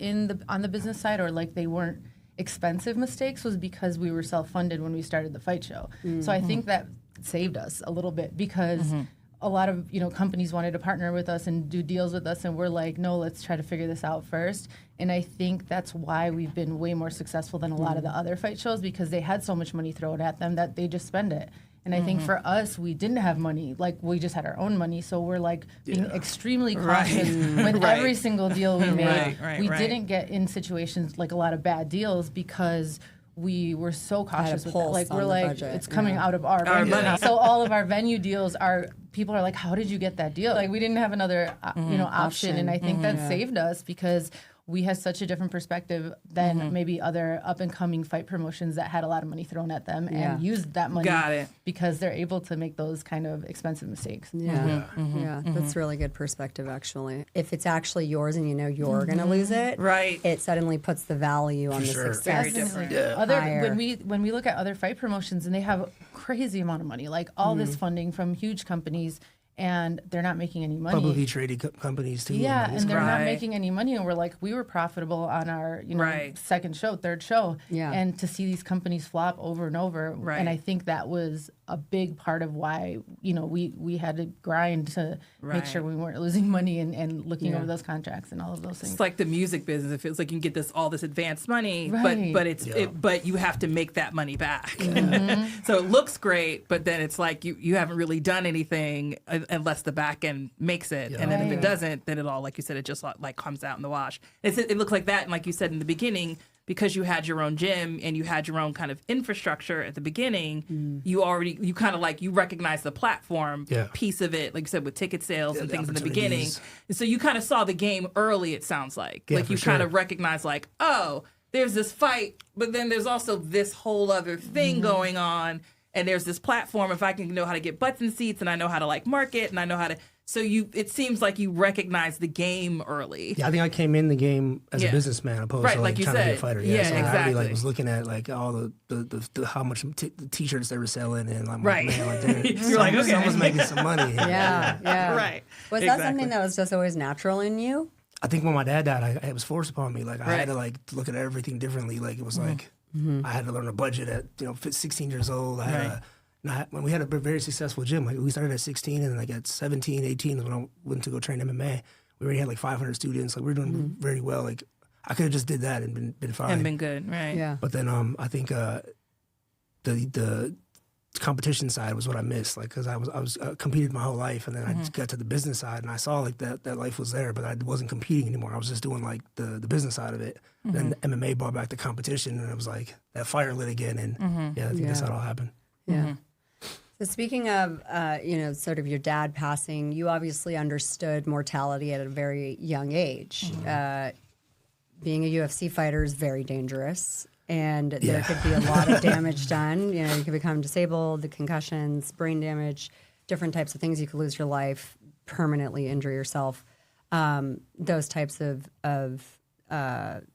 on the business side, or like they weren't expensive mistakes, was because we were self-funded when we started the fight show. So I think that saved us a little bit, because a lot of companies wanted to partner with us and do deals with us, and we're like, no, let's try to figure this out first. And I think that's why we've been way more successful than a lot of the other fight shows, because they had so much money thrown at them that they just spend it. And I think for us, we didn't have money. Like, we just had our own money. So we're like being extremely cautious with every single deal we made. We didn't get in situations like a lot of bad deals because we were so cautious with that. pulse Like, on we're the like, budget, it's coming yeah. out of our venue. money. So all of our venue deals people are like, how did you get that deal? Like, we didn't have another option. And I think that saved us, because we had such a different perspective than maybe other up-and-coming fight promotions that had a lot of money thrown at them and used that money because they're able to make those kind of expensive mistakes. Yeah, that's really good perspective, actually. If it's actually yours and you know you're going to lose it, Right. it suddenly puts the value on the sure. success. Very different. Higher. When we look at other fight promotions, and they have a crazy amount of money, like all this funding from huge companies, and they're not making any money. Publicly traded companies too. Yeah, Like, it's and they're not Right. making any money, and we're like, we were profitable on our second show, third show, Yeah. and to see these companies flop over and over, Right. and I think that was a big part of why we had to grind to make sure we weren't losing money and looking over those contracts and all of those things. It's like the music business. It feels like you can get all this advanced money, Right. but you have to make that money back. So it looks great, but then it's like you haven't really done anything unless the back end makes it, and then if it doesn't, then it all, like you said, it just like comes out in the wash. It looks like that, and like you said in the beginning, because you had your own gym and you had your own kind of infrastructure at the beginning, you kind of like, you recognize the platform piece of it, like you said, with ticket sales and things in the beginning. And so you kind of saw the game early, it sounds like. Yeah, like you for kind sure. of recognized like, oh, there's this fight, but then there's also this whole other thing going on. And there's this platform, if I can know how to get butts in seats, and I know how to like market, and I know how to, so it seems like you recognize the game early. Yeah, I think I came in the game as a businessman opposed to like you trying to be a said. fighter. Yeah, so I exactly. already like was looking at like all the how much the t-shirts they were selling, and I'm Right. like, man, like You're like, okay. someone's making some money. Yeah. Right. Was that something that was just always natural in you? I think when my dad died, it was forced upon me. Like I had to like look at everything differently. Like it was like I had to learn a budget at 16 years old. I had when we had a very successful gym, like we started at 16, and like at 17, 18 is when I went to go train MMA. We already had like 500 students. Like we were doing very well. Like I could have just did that and been fine. And been good, right? Yeah. But then I think the competition side was what I missed. Like because I was competed my whole life, and then I just got to the business side, and I saw like that life was there, but I wasn't competing anymore. I was just doing like the business side of it. Then MMA brought back the competition, and it was like that fire lit again. And I think that's how it all happened. Yeah. So speaking of, sort of your dad passing, you obviously understood mortality at a very young age. Being a UFC fighter is very dangerous, and there could be a lot of damage done. You could become disabled, the concussions, brain damage, different types of things. You could lose your life, permanently injure yourself, those types of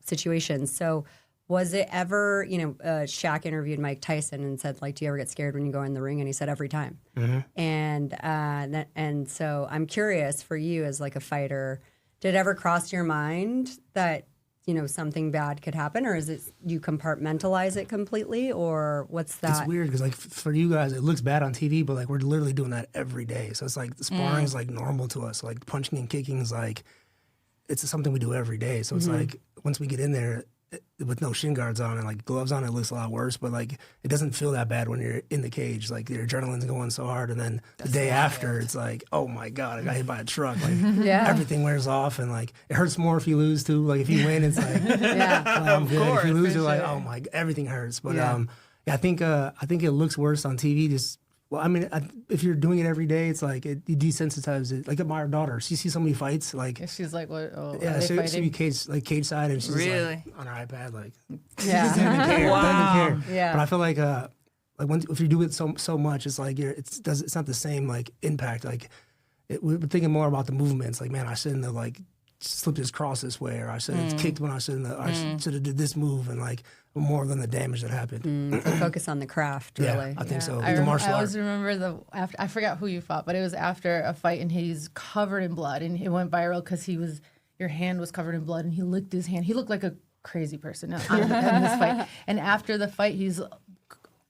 situations. So was it ever, Shaq interviewed Mike Tyson and said, like, do you ever get scared when you go in the ring? And he said, every time. And so I'm curious for you as like a fighter, did it ever cross your mind that, something bad could happen, or is it you compartmentalize it completely, or what's that? It's weird because like for you guys, it looks bad on TV, but like we're literally doing that every day. So it's like the sparring is like normal to us. Like punching and kicking is like, it's something we do every day. So it's like once we get in there, with no shin guards on and like gloves on, it looks a lot worse. But like it doesn't feel that bad when you're in the cage. Like your adrenaline's going so hard, and then the day after, it's like, oh my god, I got hit by a truck. Like everything wears off, and like it hurts more if you lose too. Like if you win, it's like I'm good. If you lose, you're like, oh my, everything hurts. But I think it looks worse on TV. Just well, I mean, if you're doing it every day, it's like it desensitizes it. Like my daughter, she sees so many fights, like she's like, what? Oh, yeah, she be cage side, and she's like on her iPad, like Yeah. she doesn't care. Wow. Doesn't care. Yeah. But I feel like if you do it so much, it's like it's not the same like impact. Like we're thinking more about the movements. Like man, I shouldn't have like slipped this cross this way, or I should have kicked when I shouldn't have. I should have did this move, and like more than the damage that happened. So focus on the craft, really. Yeah, I think so. I The martial art. always remember I forgot who you fought, but it was after a fight, and he's covered in blood, and it went viral because your hand was covered in blood, and he licked his hand. He looked like a crazy person in this fight. And after the fight, he's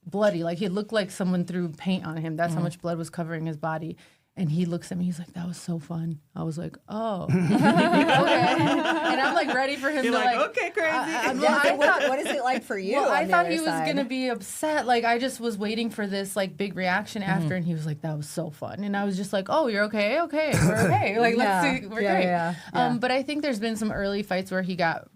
bloody, like he looked like someone threw paint on him. That's how much blood was covering his body. And he looks at me, he's like, that was so fun. I was like, oh. Okay. And I'm like ready for him You're to like, like, okay, crazy. What is it like for you? well, I on the thought other he was side? going to be upset. Like, I just was waiting for this, like, big reaction after, and he was like, that was so fun. And I was just like, oh, you're okay? Okay, we're okay. Like, let's see, we're great. Yeah. But I think there's been some early fights where he got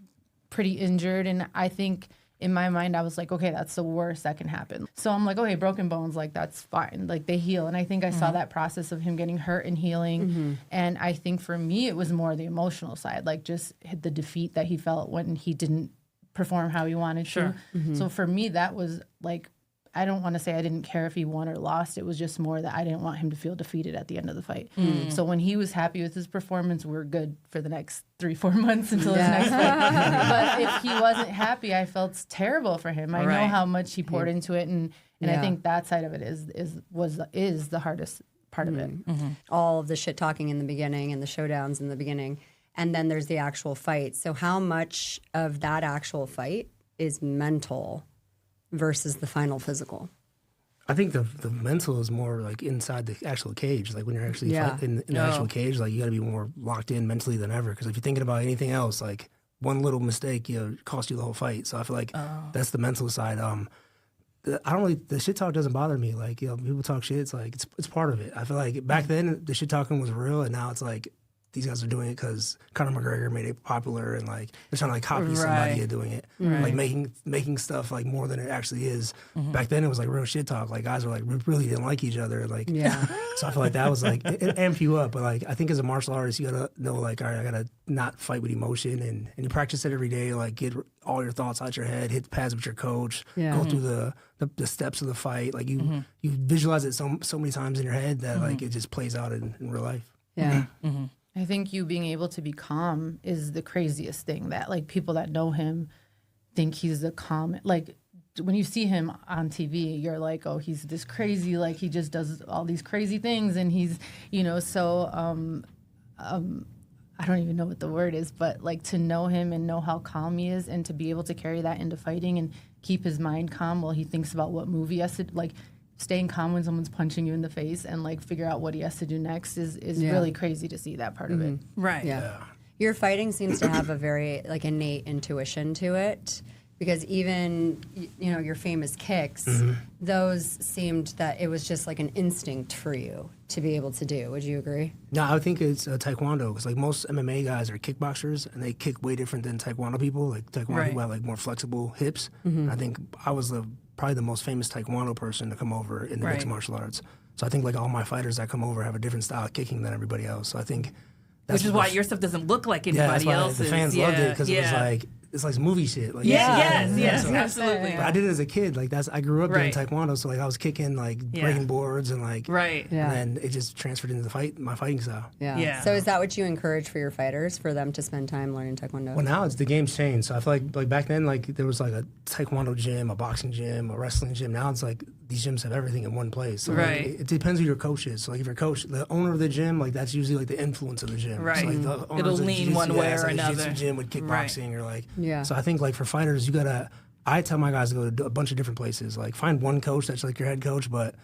pretty injured, and I think in my mind, I was like, okay, that's the worst that can happen. So I'm like, okay, broken bones, like, that's fine. Like, they heal. And I think I saw that process of him getting hurt and healing. And I think for me, it was more the emotional side, like just the defeat that he felt when he didn't perform how he wanted to. So for me, that was like, I don't want to say I didn't care if he won or lost. It was just more that I didn't want him to feel defeated at the end of the fight. So when he was happy with his performance, we're good for the next 3-4 months until his next fight. But if he wasn't happy, I felt terrible for him. I know how much he poured into it, and I think that side of it is the hardest part of it. All of the shit talking in the beginning and the showdowns in the beginning, and then there's the actual fight. So how much of that actual fight is mental versus the final physical? I think the mental is more like inside the actual cage. Like when you're actually in the actual cage, like you got to be more locked in mentally than ever. Because if you're thinking about anything else, like one little mistake, cost you the whole fight. So I feel like that's the mental side. The shit talk doesn't bother me. Like people talk shit. It's like it's part of it. I feel like back then the shit talking was real, and now it's like these guys are doing it because Conor McGregor made it popular, and like they're trying to like copy somebody and doing it, like making stuff like more than it actually is. Back then it was like real shit talk. Like guys were like really didn't like each other. Like so I feel like that was like it amped you up. But like I think as a martial artist, you gotta know like, all right, I gotta not fight with emotion, and you practice it every day. Like get all your thoughts out your head, hit the pads with your coach, go through the steps of the fight. Like you visualize it so many times in your head that like it just plays out in real life. Yeah. I think you being able to be calm is the craziest thing, that like people that know him think he's the calm. Like when you see him on TV, you're like, oh, he's this crazy, like he just does all these crazy things, and he's, so I don't even know what the word is, but like to know him and know how calm he is, and to be able to carry that into fighting and keep his mind calm while he thinks about what move he has to, like staying calm when someone's punching you in the face and like figure out what he has to do next is really crazy to see that part of it. Right. Yeah. Your fighting seems to have a very like innate intuition to it, because even your famous kicks, those seemed that it was just like an instinct for you to be able to do. Would you agree? No, I think it's taekwondo, because like most MMA guys are kickboxers, and they kick way different than taekwondo people. Like taekwondo people have like more flexible hips. I think I was probably the most famous taekwondo person to come over in the mixed martial arts. So I think like all my fighters that come over have a different style of kicking than everybody else. So I think which is why your stuff doesn't look like anybody else's. The fans loved it because it was like it's like movie shit. Like yes, so, absolutely. But I did it as a kid. Like I grew up doing taekwondo, so like I was kicking like breaking boards and like and then it just transferred into my fighting style. Yeah. So is that what you encourage for your fighters, for them to spend time learning taekwondo? Well, now the game's changed. So I feel like back then like there was like a taekwondo gym, a boxing gym, a wrestling gym. Now it's like these gyms have everything in one place. So like, it depends who your coach is. So like if your coach, the owner of the gym, like that's usually like the influence of the gym. Right. So, like, the owners it'll of lean one way or another. Jiu-jitsu gym with kickboxing or like. Yeah. So I think like for fighters, you gotta. I tell my guys to go to a bunch of different places. Like find one coach that's like your head coach, but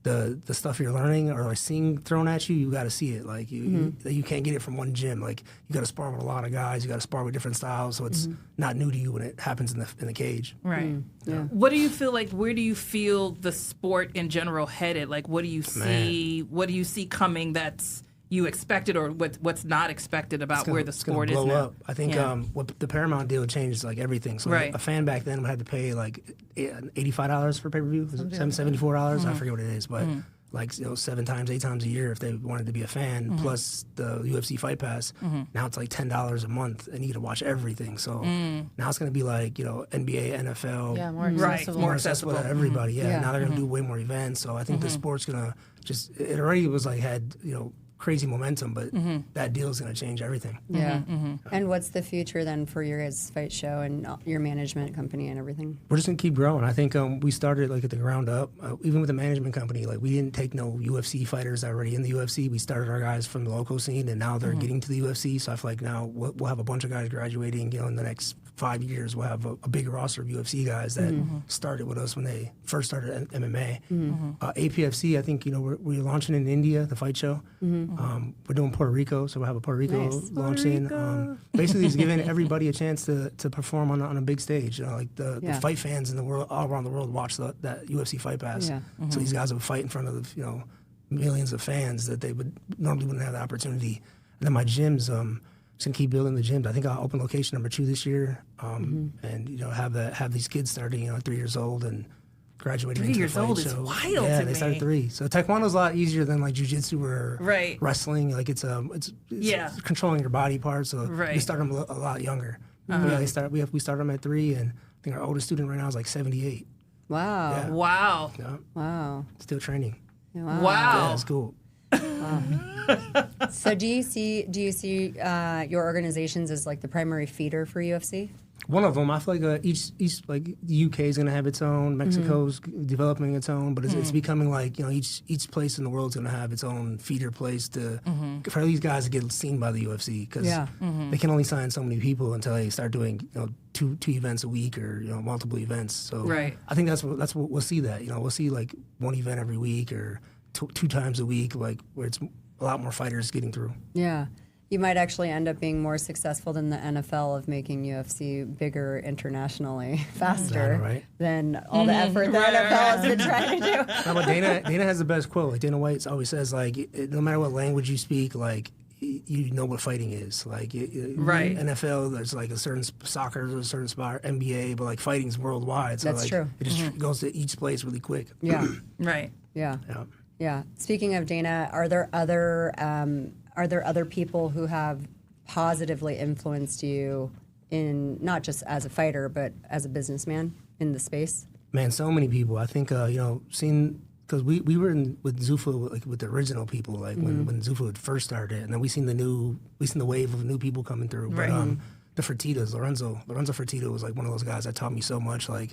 the stuff you're learning or like seeing thrown at you, you got to see it. Like you can't get it from one gym. Like you got to spar with a lot of guys. You got to spar with different styles, so it's not new to you when it happens in the cage. Right. Yeah. What do you feel like? Where do you feel the sport in general headed? Like, what do you see? What do you see coming that's you expected, or what's not expected about where the sport is blow now? up. I think what the Paramount deal changed like everything. So Right. a fan back then had to pay like $85 for pay-per-view, $74. I forget what it is, but like 7 times, 8 times a year if they wanted to be a fan, plus the UFC Fight Pass. Now it's like $10 a month, and you get to watch everything. So now it's going to be like NBA, NFL, Yeah, more accessible. more accessible to everybody. Yeah, now they're going to do way more events. So I think the sport's going to it already was like had crazy momentum, but that deal is going to change everything. Yeah. And what's the future then for your guys' fight show and your management company and everything? We're just going to keep growing. I think we started like at the ground up. Even with the management company, like we didn't take no UFC fighters already in the UFC. We started our guys from the local scene, and now they're getting to the UFC. So I feel like now we'll have a bunch of guys graduating. In the next 5 years, we'll have a big roster of UFC guys that started with us when they first started MMA. APFC, I think we're launching in India, the fight show. We're doing Puerto Rico, so we'll have a Puerto Rico launching. Basically, it's giving everybody a chance to perform on a big stage. The fight fans in the world, all around the world, watch that UFC Fight Pass. Yeah. So these guys will fight in front of millions of fans that they normally wouldn't have the opportunity. And then my gyms, just gonna keep building the gyms. I think I'll open location number 2 this year, and have these kids starting 3 years old and graduating 3 into years the fight old show. is wild Yeah, to they start me. at 3. So taekwondo's a lot easier than like jujitsu or wrestling. Like it's controlling your body parts. So you start them a lot younger. But yeah, we start them at 3, and I think our oldest student right now is like 78. Wow. Yeah. Wow. Yeah, Wow. still training. Wow. Yeah, it's cool. So do you see your organizations as like the primary feeder for UFC? One of them, I feel like each like the UK is going to have its own, Mexico's developing its own, but it's becoming like each place in the world is going to have its own feeder place for these guys to get seen by the UFC, because they can only sign so many people until they start doing two events a week or multiple events. So I think that's what we'll see. That we'll see like one event every week or two times a week, like where it's a lot more fighters getting through. Yeah. You might actually end up being more successful than the NFL of making UFC bigger internationally faster than all the effort the NFL has been trying to do. No, but Dana has the best quote. Like Dana White always says, like no matter what language you speak, like you know what fighting is. Like NFL, there's like a certain soccer, there's a certain sport, NBA, but like fighting's worldwide. So That's true. It just goes to each place really quick. Yeah. Right. Yeah. Yeah. Speaking of Dana, are there other people who have positively influenced you in not just as a fighter but as a businessman in the space? Man, so many people. I think seeing, because we were with Zuffa with the original people, like when Zuffa had first started, and then we seen the wave of new people coming through. But the Fertittas, Lorenzo Fertitta was like one of those guys that taught me so much. Like,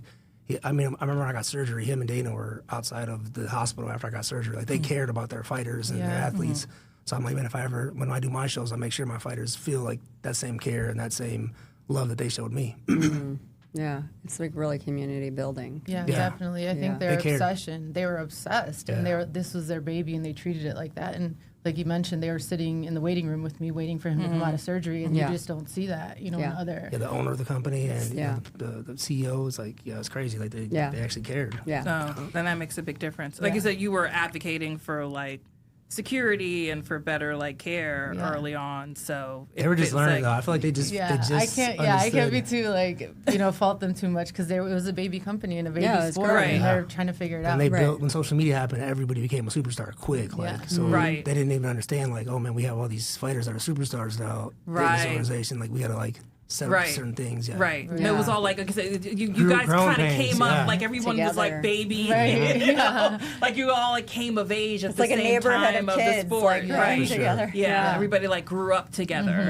I remember when I got surgery, him and Dana were outside of the hospital after I got surgery. Like they cared about their fighters and their athletes. So I'm like, man, when I do my shows, I make sure my fighters feel like that same care and that same love that they showed me. Yeah, it's like really community building. Yeah, definitely. I think their obsession, they were obsessed, and this was their baby, and they treated it like that. And like you mentioned, they were sitting in the waiting room with me, waiting for him to come out of surgery, and you just don't see that, in other. Yeah, the owner of the company and the CEO is like, it's crazy. Like they actually cared. Yeah. So then that makes a big difference. Like you said, you were advocating for like security and for better like care early on. So they were just learning though. I feel like they just I can't be too like fault them too much because it was a baby company and a baby sport and they're trying to figure it out. And they built, when social media happened, everybody became a superstar quick. Like so they didn't even understand like, oh man, we have all these fighters that are superstars now in this organization. Like we gotta like set up certain things. Yeah. Right. Yeah. It was all like you guys kind of came up like everyone was like baby. Right. Like you all like came of age at the same time of the sport. Right. Together. Yeah. Everybody like grew up together,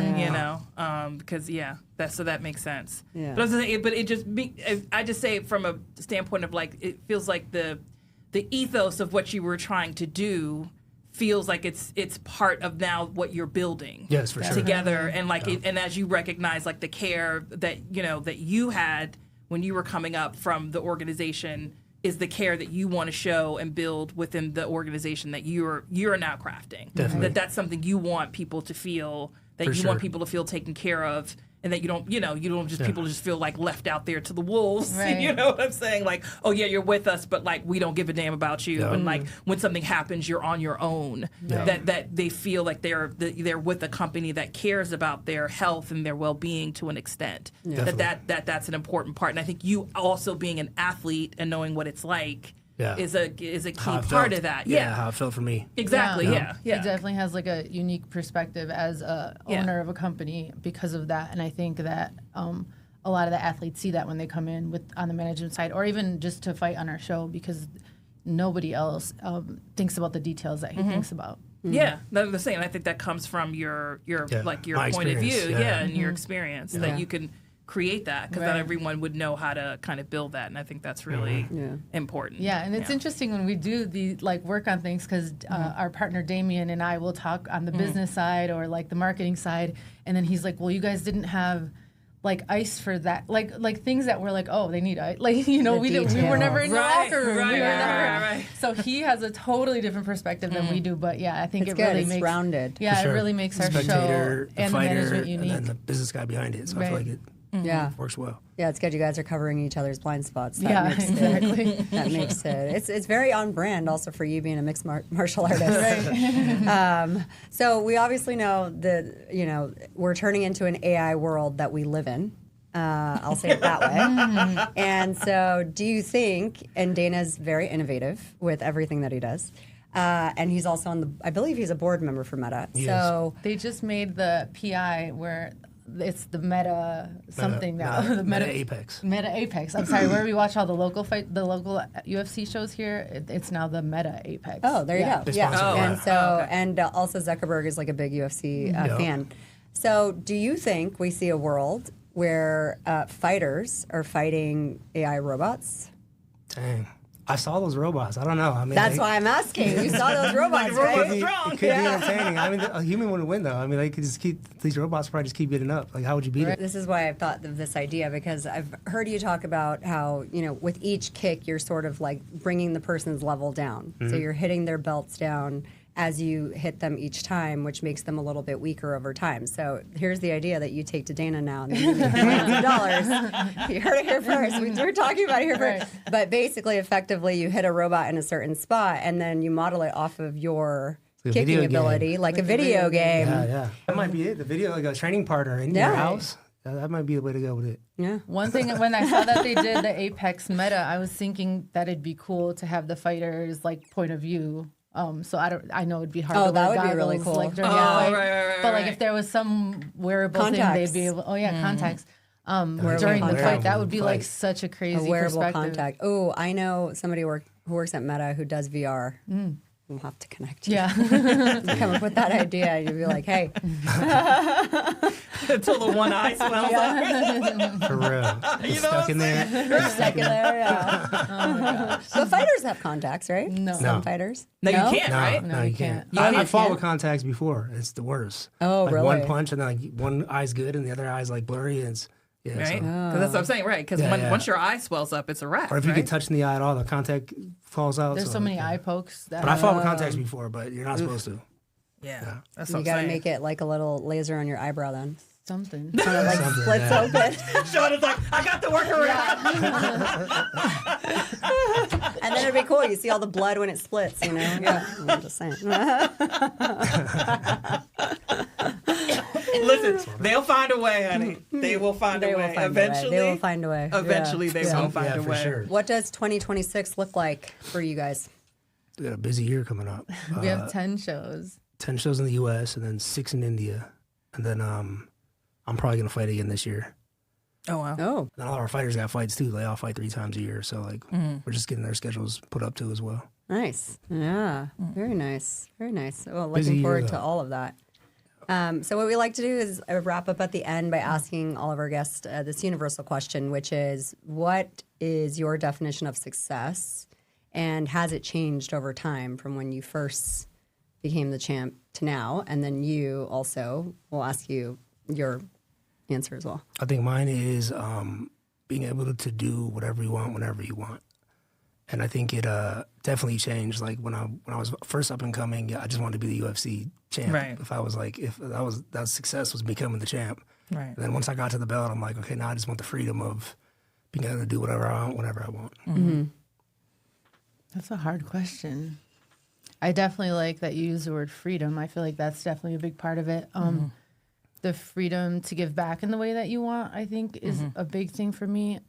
because that makes sense. Yeah. But I just say it from a standpoint of like, it feels like the ethos of what you were trying to do feels like it's part of now what you're building together, and like and as you recognize like the care that that you had when you were coming up from the organization, is the care that you want to show and build within the organization that you're now crafting. Definitely. That's something you want people to feel, that For you sure. want people to feel taken care of, and that you don't just people just feel like left out there to the wolves. Right. You know what I'm saying? Like, oh yeah, you're with us, but like we don't give a damn about you. Yeah. And like when something happens, you're on your own. Yeah. That they feel like they're with a company that cares about their health and their well-being to an extent. That's an important part. And I think you also being an athlete and knowing what it's like is a key part of that. Yeah, how it felt for me. Exactly. Yeah. He definitely has like a unique perspective as a owner of a company because of that, and I think that a lot of the athletes see that when they come in on the management side, or even just to fight on our show, because nobody else thinks about the details that he thinks about. Yeah, that's the same. I think that comes from your My point of view, experience, and your experience that you can create that, because then everyone would know how to kind of build that, and I think that's really important. Yeah, and it's interesting when we do the work on things, because our partner Damien and I will talk on the business side or like the marketing side, and then he's like, "Well, you guys didn't have like ice for that, like things that were like, oh, they need ice, like we were never in the locker room, Right. So he has a totally different perspective than we do, but yeah, I think It's it really good. makes rounded. Yeah, For sure. it really makes our Spectator, show and the fighter, management unique. and then the business guy behind it. So I feel like it Yeah. works well. Yeah, it's good. You guys are covering each other's blind spots. That makes exactly. That makes it. It's very on brand also for you being a mixed martial artist. So we obviously know that we're turning into an AI world that we live in. I'll say it that way. And so, do you think? And Dana's very innovative with everything that he does. And he's also I believe he's a board member for Meta. Yes. They just made the PI where it's the Meta something now. The Meta Apex. Meta Apex. I'm sorry, where we watch all the local UFC shows here, it's now the Meta Apex. Oh, there you go. They Yeah. sponsor And that. so, and also Zuckerberg is like a big UFC fan. So, do you think we see a world where fighters are fighting AI robots? Dang. I saw those robots. I don't know. I mean, That's why I'm asking. You saw those robots, right? it could be entertaining. I mean, a human wouldn't win though. I mean, they could just these robots probably just keep getting up. Like, how would you beat it? This is why I thought of this idea, because I've heard you talk about how, with each kick, you're sort of like bringing the person's level down. So you're hitting their belts down as you hit them each time, which makes them a little bit weaker over time. So here's the idea that you take to Dana now, and then you make millions of dollars. You heard it here first. We're talking about it here first. But basically, effectively, you hit a robot in a certain spot, and then you model it off of your Like a kicking video game. ability, like a video game. Yeah. That might be it. The video, like a training partner in your house. That might be the way to go with it. Yeah. One thing, when I saw that they did the Apex Meta, I was thinking that it'd be cool to have the fighters point of view. So I know it'd be hard to that wear would be really goggles, cool. during the fight. Right. But like if there was some wearable Contacts. thing, they'd be able. Oh yeah, contacts. During the contacts. fight, that would be Fight. like such a crazy A wearable perspective. contact. Oh, I know somebody who works at Meta who does VR. We'll have to connect you. Yeah. Come up with that idea. You'd be like, hey. Until the one eye swells up. For real. It's stuck in there. Stuck in there, yeah. But fighters have contacts, right? No. Some No. fighters. No, you can't, No, right? no, you can't. You I can't? fought with contacts before. It's the worst. Oh, like really? One punch and then like one eye's good and the other eye's like blurry and it's Right? so- Because that's what I'm saying, right? Because once your eye swells up, it's a wrap. or if you right? get touched in the eye at all, the contact falls out. There's so many eye pokes. That But I fought with contacts before, but you're not supposed to. Yeah, that's You what got to I'm saying. make it like a little laser on your eyebrow then. something. Kind of like Something, splits yeah. open. Shana's like, I got the workaround. And then it'd be cool. You see all the blood when it splits, Yeah. I'm just saying. Listen, they'll find a way, honey. They will find a way. Eventually, They will find a way. Eventually, they will find Yeah, a for way. sure. What does 2026 look like for you guys? We got a busy year coming up. We have 10 shows. 10 shows in the U.S. and then 6 in India. And then I'm probably going to fight again this year. Oh wow. Oh, And all our fighters got fights too. They all fight 3 times a year. So like we're just getting their schedules put up too as well. nice. Yeah. Very nice. Very nice. Well, Busy looking year, forward to though. all of that. So what we like to do is wrap up at the end by asking all of our guests this universal question, which is, what is your definition of success? And has it changed over time from when you first became the champ to now? And then you also, will ask you your answer as well. I think mine is being able to do whatever you want whenever you want. And I think it definitely changed. Like when I was first up and coming, I just wanted to be the UFC champ. Right. If that success was becoming the champ. Right. And then once I got to the belt, I'm like, okay, now I just want the freedom of being able to do whatever I want, whenever I want. Mm-hmm. That's a hard question. I definitely like that you use the word freedom. I feel like that's definitely a big part of it. The freedom to give back in the way that you want, I think, is a big thing for me.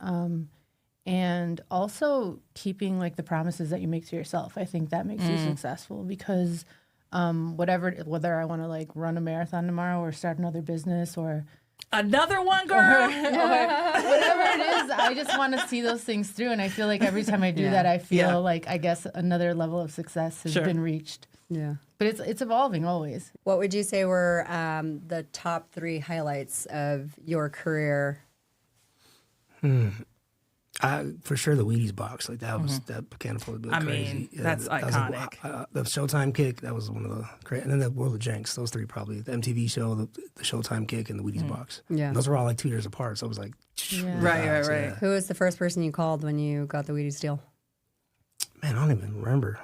And also keeping like the promises that you make to yourself. I think that makes you successful because whether I want to like run a marathon tomorrow or start another business or another one, girl. Whatever it is, I just want to see those things through. And I feel like every time I do that, I feel like I guess another level of success has been reached. Yeah. But it's evolving always. What would you say were the top 3 highlights of your career? For sure, the Wheaties box, like that was that mechanical. I crazy. mean, that's iconic. The Showtime Kick, that was one of the great, and then the World of Jenks. Those 3 probably. The MTV show, the Showtime Kick, and the Wheaties box. Yeah, and those were all like 2 years apart. So it was like, right. Yeah. Who was the first person you called when you got the Wheaties deal? Man, I don't even remember.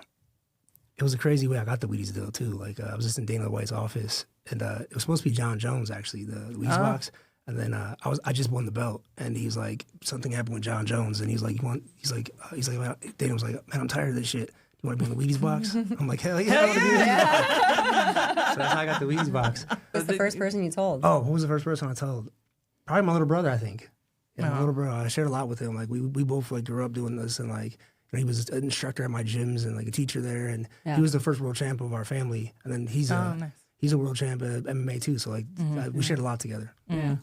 It was a crazy way I got the Wheaties deal too. Like I was just in Dana White's office, and it was supposed to be John Jones actually, the Wheaties box. And then I just won the belt, and he's like, something happened with John Jones, and he's like, Dana was like, man, I'm tired of this shit. You want to be in the Wheaties box? I'm like, hell yeah, I want to be in the Wheaties box. So that's how I got the Wheaties box. Who's the first person you told? Oh, who was the first person I told? Probably my little brother, I think. Yeah, my little brother. I shared a lot with him. Like we both like grew up doing this, and like he was an instructor at my gyms and like a teacher there, and he was the first world champ of our family. And then he's a world champ at MMA too. So like we shared a lot to Yeah.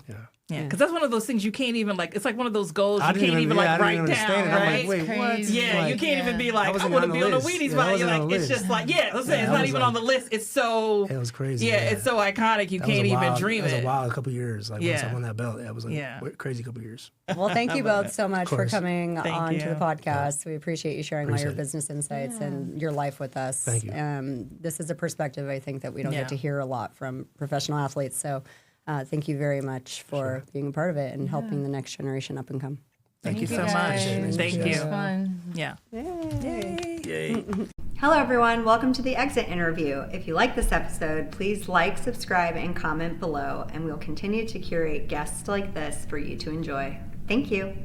Yeah, because that's one of those things you can't even like. It's like one of those goals you can't even like write down, right? Like, wait, what? Yeah, like, you can't even be like, I want to be on the Wheaties box. You're like, it's just like, it's not even on the list. It's so. It was crazy. Yeah, it's so iconic. You can't even dream it. It was a wild couple years. Like once I won that belt, it was like a crazy couple years. Well, thank you both so much for coming on to the podcast. We appreciate you sharing all your business insights and your life with us. Thank you. This is a perspective I think that we don't get to hear a lot from professional athletes. So. Thank you very much for being a part of it and helping the next generation up and come. Thank you so much. Thank you. It was fun. Yeah. Yay. Hello, everyone. Welcome to the Exit interview. If you like this episode, please like, subscribe, and comment below, and we'll continue to curate guests like this for you to enjoy. Thank you.